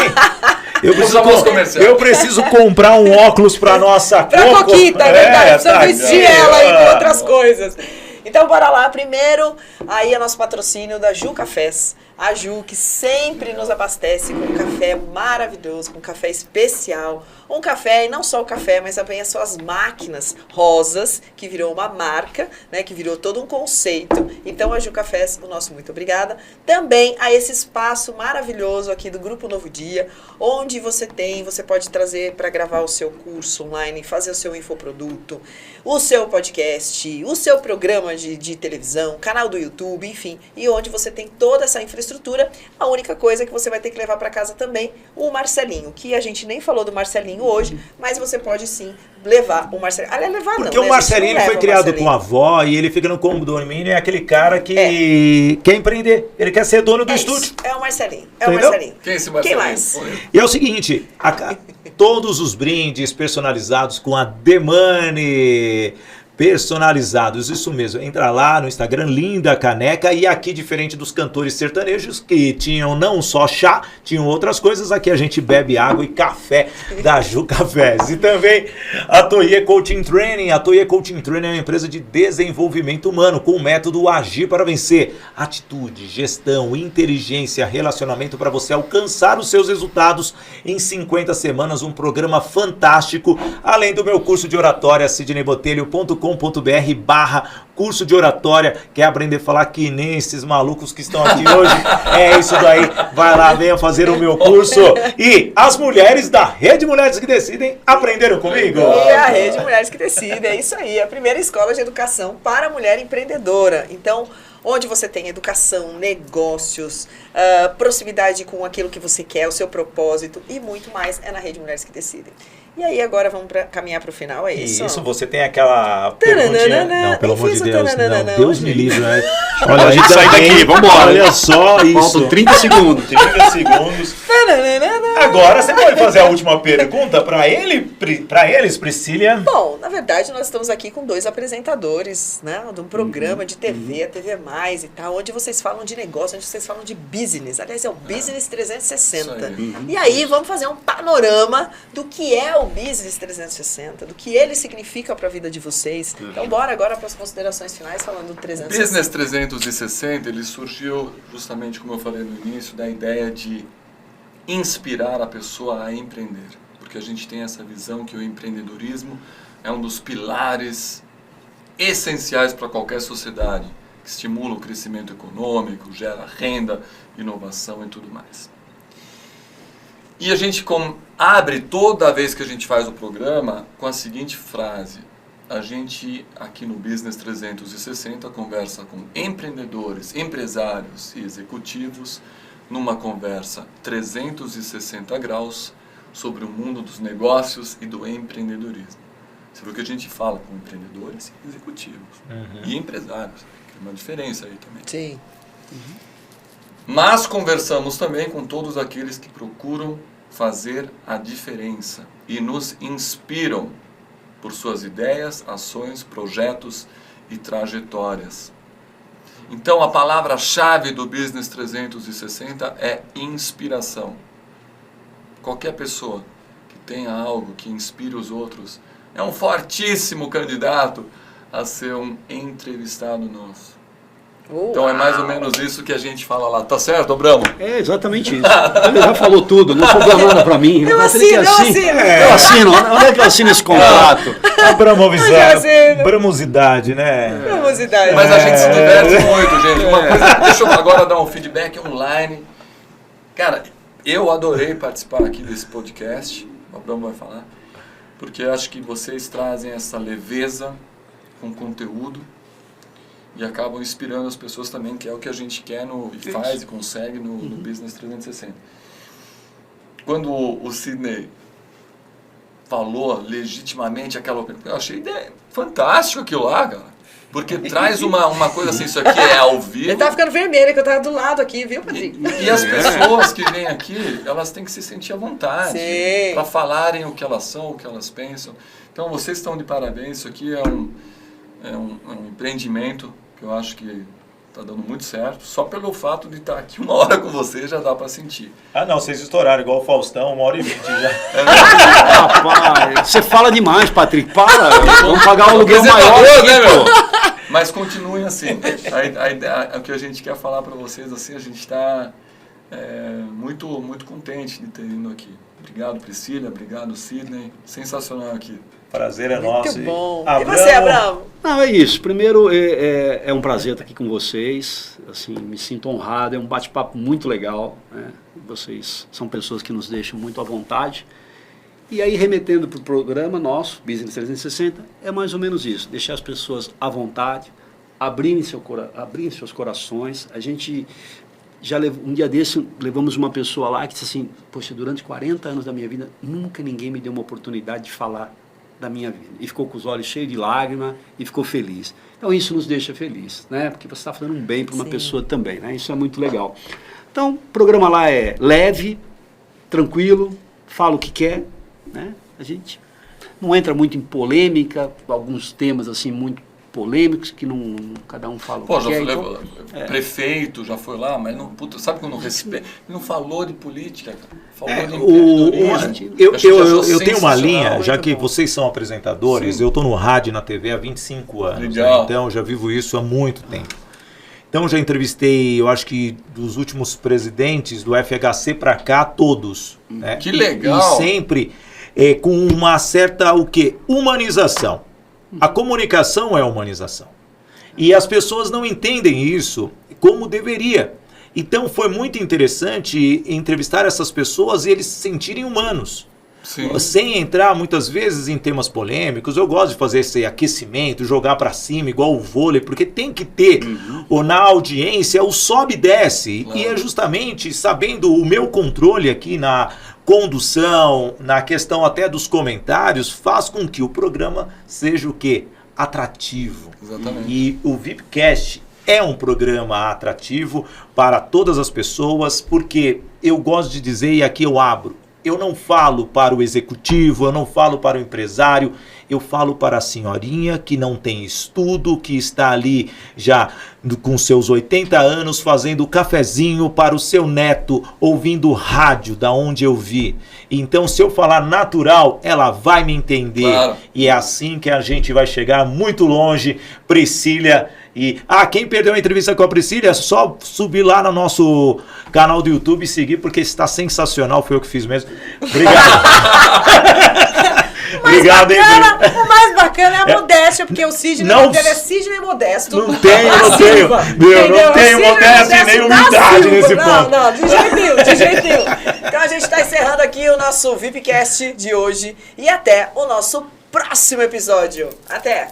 Eu preciso comprar um óculos para nossa Coco. Pra Coquita, é verdade. Precisa vestir ela aí com outras coisas. Então, bora lá. Primeiro, aí é nosso patrocínio da Ju Cafés. A Ju, que sempre nos abastece com um café maravilhoso, com um café especial. Um café, e não só o café, mas também as suas máquinas rosas, que virou uma marca, né, que virou todo um conceito. Então, a Ju Cafés, o nosso muito obrigada. Também a esse espaço maravilhoso aqui do Grupo Novo Dia, onde você pode trazer para gravar o seu curso online, fazer o seu infoproduto, o seu podcast, o seu programa de televisão, canal do YouTube, enfim, e onde você tem toda essa infraestrutura. A única coisa que você vai ter que levar para casa também, o Marcelinho, que a gente nem falou do Marcelinho hoje, mas você pode sim levar o Marcelinho. Aliás, levar porque o Marcelinho foi criado com a avó e ele fica no condomínio, é aquele cara que quer empreender, ele quer ser dono do estúdio. É o Marcelinho, Entendeu? O Marcelinho. Quem é esse Marcelinho? Quem mais? E é o seguinte, todos os brindes personalizados com a The Money, personalizados. Isso mesmo, entra lá no Instagram, linda caneca. E aqui, diferente dos cantores sertanejos que tinham não só chá, tinham outras coisas, aqui a gente bebe água e café da Ju Cafés. E também a Toye Coaching Training. A Toye Coaching Training é uma empresa de desenvolvimento humano com o método Agir para Vencer. Atitude, gestão, inteligência, relacionamento para você alcançar os seus resultados em 50 semanas. Um programa fantástico. Além do meu curso de oratória, sidneybotelho.com.br/curso de oratória. Quer aprender a falar que nem esses malucos que estão aqui hoje? É isso daí. Vai lá, venha fazer o meu curso. E as mulheres da Rede Mulheres que Decidem aprenderam comigo? E a Rede Mulheres que Decidem, é isso aí. A primeira escola de educação para a mulher empreendedora. Então, onde você tem educação, negócios, proximidade com aquilo que você quer, o seu propósito e muito mais, é na Rede Mulheres que Decidem. E aí agora vamos caminhar para o final, é isso? Isso, você tem aquela perguntinha... Não, pelo amor de Deus, não, Deus me livre, né? Olha, a gente sai daqui, vambora. Olha só isso. Faltam 30 segundos. 30 segundos. Agora você pode fazer a última pergunta para eles, Priscília. Bom, na verdade nós estamos aqui com 2 apresentadores, né, de um programa de TV, a TV Mais e tal, onde vocês falam de negócio, onde vocês falam de business. Aliás, é o Business 360. E aí vamos fazer um panorama do que é o Business 360, do que ele significa para a vida de vocês. Então bora agora para as considerações finais falando do 360. Business 360, ele surgiu justamente, como eu falei no início, da ideia de inspirar a pessoa a empreender. Porque a gente tem essa visão que o empreendedorismo é um dos pilares essenciais para qualquer sociedade, que estimula o crescimento econômico, gera renda, inovação e tudo mais. E a gente abre toda vez que a gente faz o programa com a seguinte frase: a gente aqui no Business 360 conversa com empreendedores, empresários e executivos numa conversa 360 graus sobre o mundo dos negócios e do empreendedorismo. Sobre o que a gente fala com empreendedores e executivos e empresários, que é uma diferença aí também. Sim. Mas conversamos também com todos aqueles que procuram fazer a diferença e nos inspiram por suas ideias, ações, projetos e trajetórias. Então a palavra-chave do Business 360 é inspiração. Qualquer pessoa que tenha algo que inspire os outros é um fortíssimo candidato a ser um entrevistado nosso. Então é mais ou menos isso que a gente fala lá. Tá certo, Abramo? É exatamente isso. Ele já falou tudo, não sobrou nada pra mim. Eu assino. Eu assino. Onde é que eu assino esse contrato? Bramosidade, né? Bramosidade. Mas a gente se diverte muito, gente. Uma coisa, deixa eu agora dar um feedback online. Cara, eu adorei participar aqui desse podcast. O Abramo vai falar. Porque eu acho que vocês trazem essa leveza com conteúdo e acabam inspirando as pessoas também, que é o que a gente quer e faz e consegue no Business 360. Quando o Sidney falou legitimamente aquela opinião, eu achei fantástico aquilo lá, cara. Porque traz uma coisa assim, isso aqui é ao vivo. Ele tá ficando vermelho, que eu tava do lado aqui, viu, Patrick? E as pessoas que vêm aqui, elas têm que se sentir à vontade para falarem o que elas são, o que elas pensam. Então, vocês estão de parabéns. Isso aqui é um empreendimento que eu acho que está dando muito certo. Só pelo fato de estar aqui 1 hora com você, já dá para sentir. Ah, não, vocês estouraram igual o Faustão, 1h20 já. Rapaz, você fala demais, Patrick. Para, vamos pagar um aluguel maior, né, meu? Mas continuem assim. O que a gente quer falar para vocês, assim, a gente está muito, muito contente de ter vindo aqui. Obrigado, Priscília. Obrigado, Sidney. Sensacional aqui. Prazer é nosso. Muito bom. E você, Abramo? Não, é isso. Primeiro, é um prazer estar aqui com vocês. Assim, me sinto honrado. É um bate-papo muito legal, né? Vocês são pessoas que nos deixam muito à vontade. E aí, remetendo para o programa nosso, Business 360, é mais ou menos isso. Deixar as pessoas à vontade, abrirem seus corações. A gente já um dia desse, levamos uma pessoa lá que disse assim: poxa, durante 40 anos da minha vida, nunca ninguém me deu uma oportunidade de falar da minha vida. E ficou com os olhos cheios de lágrima e ficou feliz. Então isso nos deixa feliz, né? Porque você está fazendo um bem para uma pessoa também, né? Isso é muito legal. Então, o programa lá é leve, tranquilo, fala o que quer, né? A gente não entra muito em polêmica, alguns temas assim muito polêmicos que não cada um fala Pô, o que já quer. foi prefeito, já foi lá, mas não, puta, sabe que eu não respeito? Não falou de política, cara. Falou de empreendedorismo. Eu tenho uma linha, já que vocês são apresentadores, eu estou no rádio e na TV há 25 anos, né? Então já vivo isso há muito tempo. Então já entrevistei, eu acho que dos últimos presidentes do FHC para cá, todos. Né? Que legal! E sempre com uma certa, humanização. A comunicação é humanização. E as pessoas não entendem isso como deveria. Então foi muito interessante entrevistar essas pessoas e eles se sentirem humanos. Sim. Sem entrar muitas vezes em temas polêmicos. Eu gosto de fazer esse aquecimento, jogar para cima igual o vôlei, porque tem que ter na audiência o sobe e desce. Claro. E é justamente sabendo o meu controle aqui na condução, na questão até dos comentários, faz com que o programa seja o quê? Atrativo. Exatamente. E o VIPcast é um programa atrativo para todas as pessoas, porque eu gosto de dizer, e aqui eu abro, eu não falo para o executivo, eu não falo para o empresário, eu falo para a senhorinha que não tem estudo, que está ali já com seus 80 anos fazendo cafezinho para o seu neto, ouvindo rádio, da onde eu vi. Então, se eu falar natural, ela vai me entender. Claro. E é assim que a gente vai chegar muito longe. Priscília e... quem perdeu a entrevista com a Priscília, é só subir lá no nosso canal do YouTube e seguir, porque está sensacional, foi eu que fiz mesmo. Obrigado. Obrigado, o mais bacana é a modéstia, porque o Sidney dele é Sidney Modesto. Não tenho modéstia e nem humildade nesse ponto. Não, de jeito nenhum. Então a gente está encerrando aqui o nosso VIPcast de hoje e até o nosso próximo episódio. Até!